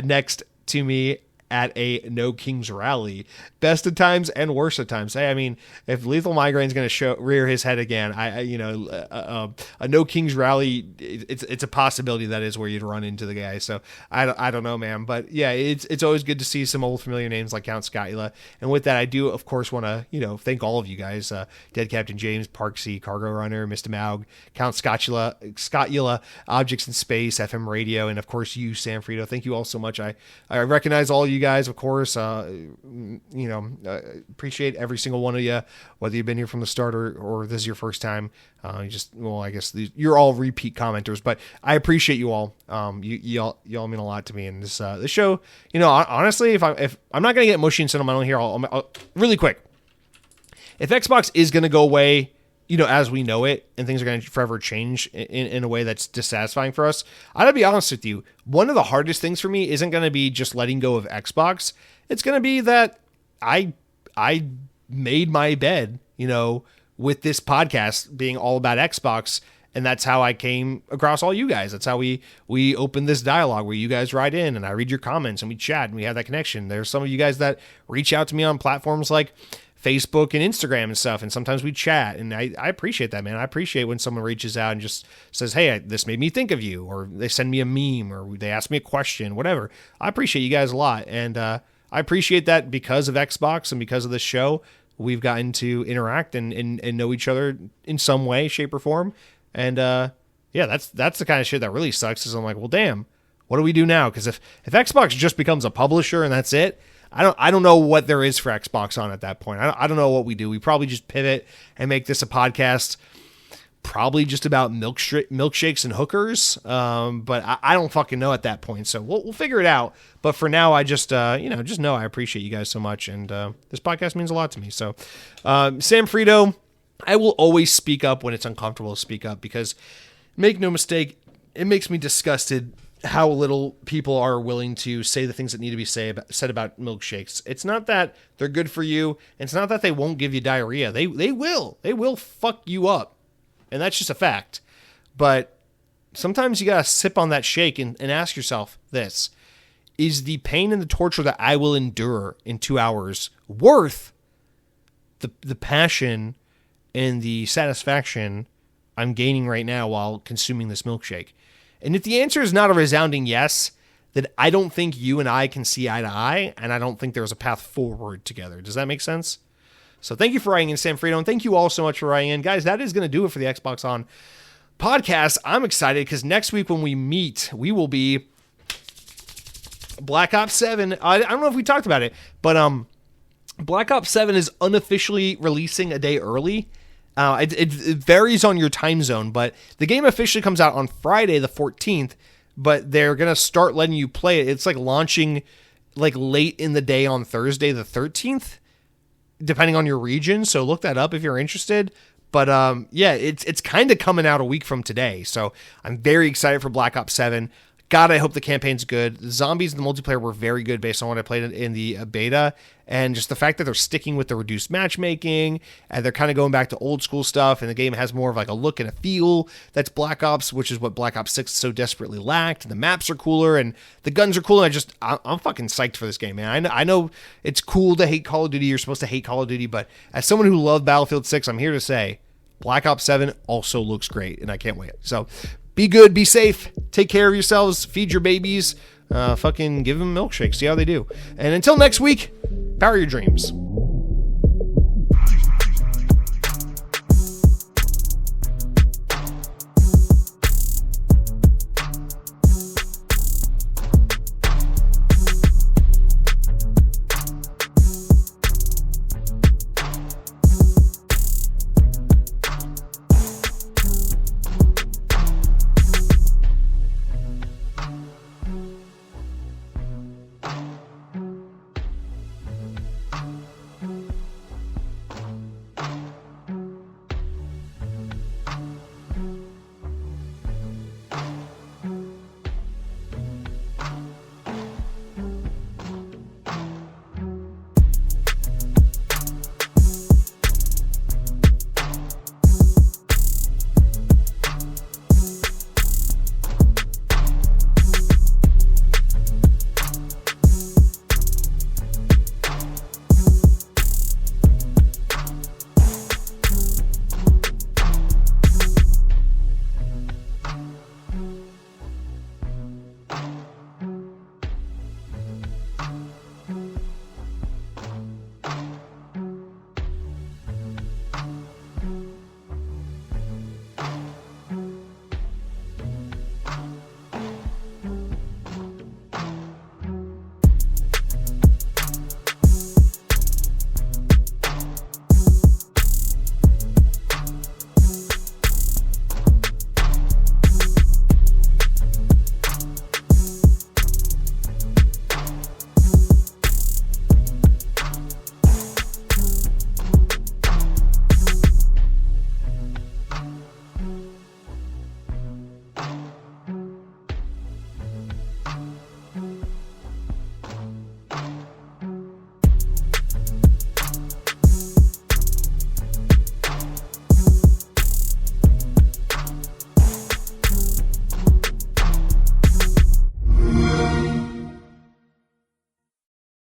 [SPEAKER 1] next to me at a No Kings rally. Best of times and worst of times. Hey, I mean, if Lethal Migraine's going to rear his head again, a No Kings rally, it's a possibility that is where you'd run into the guy. So I don't know, man. But yeah, it's always good to see some old familiar names like Count Skyla. And with that, I do, of course, want to, you know, thank all of you guys. Dead Captain James, Parksy, Cargo Runner, Mr. Maug, Count Scottula, Objects in Space, FM Radio, and of course you, Sam Frito. Thank you all so much. I recognize all you guys, of course. Appreciate every single one of you, whether you've been here from the start or this is your first time. I guess you're all repeat commenters, but I appreciate you all. Y'all mean a lot to me, and this show, you know, honestly, if I'm not gonna get mushy and sentimental here, I'll really quick. If Xbox is gonna go away, you know, as we know it, and things are going to forever change in a way that's dissatisfying for us, I gotta be honest with you. One of the hardest things for me isn't going to be just letting go of Xbox. It's going to be that I made my bed, you know, with this podcast being all about Xbox, and that's how I came across all you guys. That's how we open this dialogue where you guys write in and I read your comments and we chat and we have that connection. There's some of you guys that reach out to me on platforms like Facebook and Instagram and stuff, and sometimes we chat, and I appreciate that, man. I appreciate when someone reaches out and just says, hey, this made me think of you, or they send me a meme, or they ask me a question, whatever. I appreciate you guys a lot, and I appreciate that because of Xbox and because of this show, we've gotten to interact and know each other in some way, shape, or form, and yeah, that's the kind of shit that really sucks, is I'm like, well, damn, what do we do now? Because if Xbox just becomes a publisher and that's it, I don't know what there is for Xbox on at that point. I don't know what we do. We probably just pivot and make this a podcast, probably just about milkshakes and hookers. But I don't fucking know at that point. So we'll figure it out. But for now, I just just know I appreciate you guys so much, and this podcast means a lot to me. So Sam Frito, I will always speak up when it's uncomfortable to speak up, because make no mistake, it makes me disgusted how little people are willing to say the things that need to be said about milkshakes. It's not that they're good for you. It's not that they won't give you diarrhea. They will fuck you up. And that's just a fact. But sometimes you got to sip on that shake and ask yourself this: is the pain and the torture that I will endure in 2 hours worth the passion and the satisfaction I'm gaining right now while consuming this milkshake? And if the answer is not a resounding yes, then I don't think you and I can see eye to eye, and I don't think there's a path forward together. Does that make sense? So thank you for writing in, Sam Frito, and thank you all so much for writing in. Guys, that is going to do it for the Xbox On podcast. I'm excited because next week when we meet, we will be Black Ops 7. I don't know if we talked about it, but Black Ops 7 is unofficially releasing a day early. It varies on your time zone, but the game officially comes out on Friday the 14th, but they're going to start letting you play it. It's like launching like late in the day on Thursday the 13th, depending on your region. So look that up if you're interested. But yeah, it's kind of coming out a week from today. So I'm very excited for Black Ops 7. God, I hope the campaign's good. The zombies and the multiplayer were very good based on what I played in the beta. And just the fact that they're sticking with the reduced matchmaking, and they're kind of going back to old school stuff, and the game has more of like a look and a feel that's Black Ops, which is what Black Ops 6 so desperately lacked. And the maps are cooler, and the guns are cool. And I'm fucking psyched for this game, man. I know it's cool to hate Call of Duty. You're supposed to hate Call of Duty, but as someone who loved Battlefield 6, I'm here to say Black Ops 7 also looks great, and I can't wait. So be good, be safe, take care of yourselves, feed your babies, fucking give them milkshakes, see how they do. And until next week, power your dreams.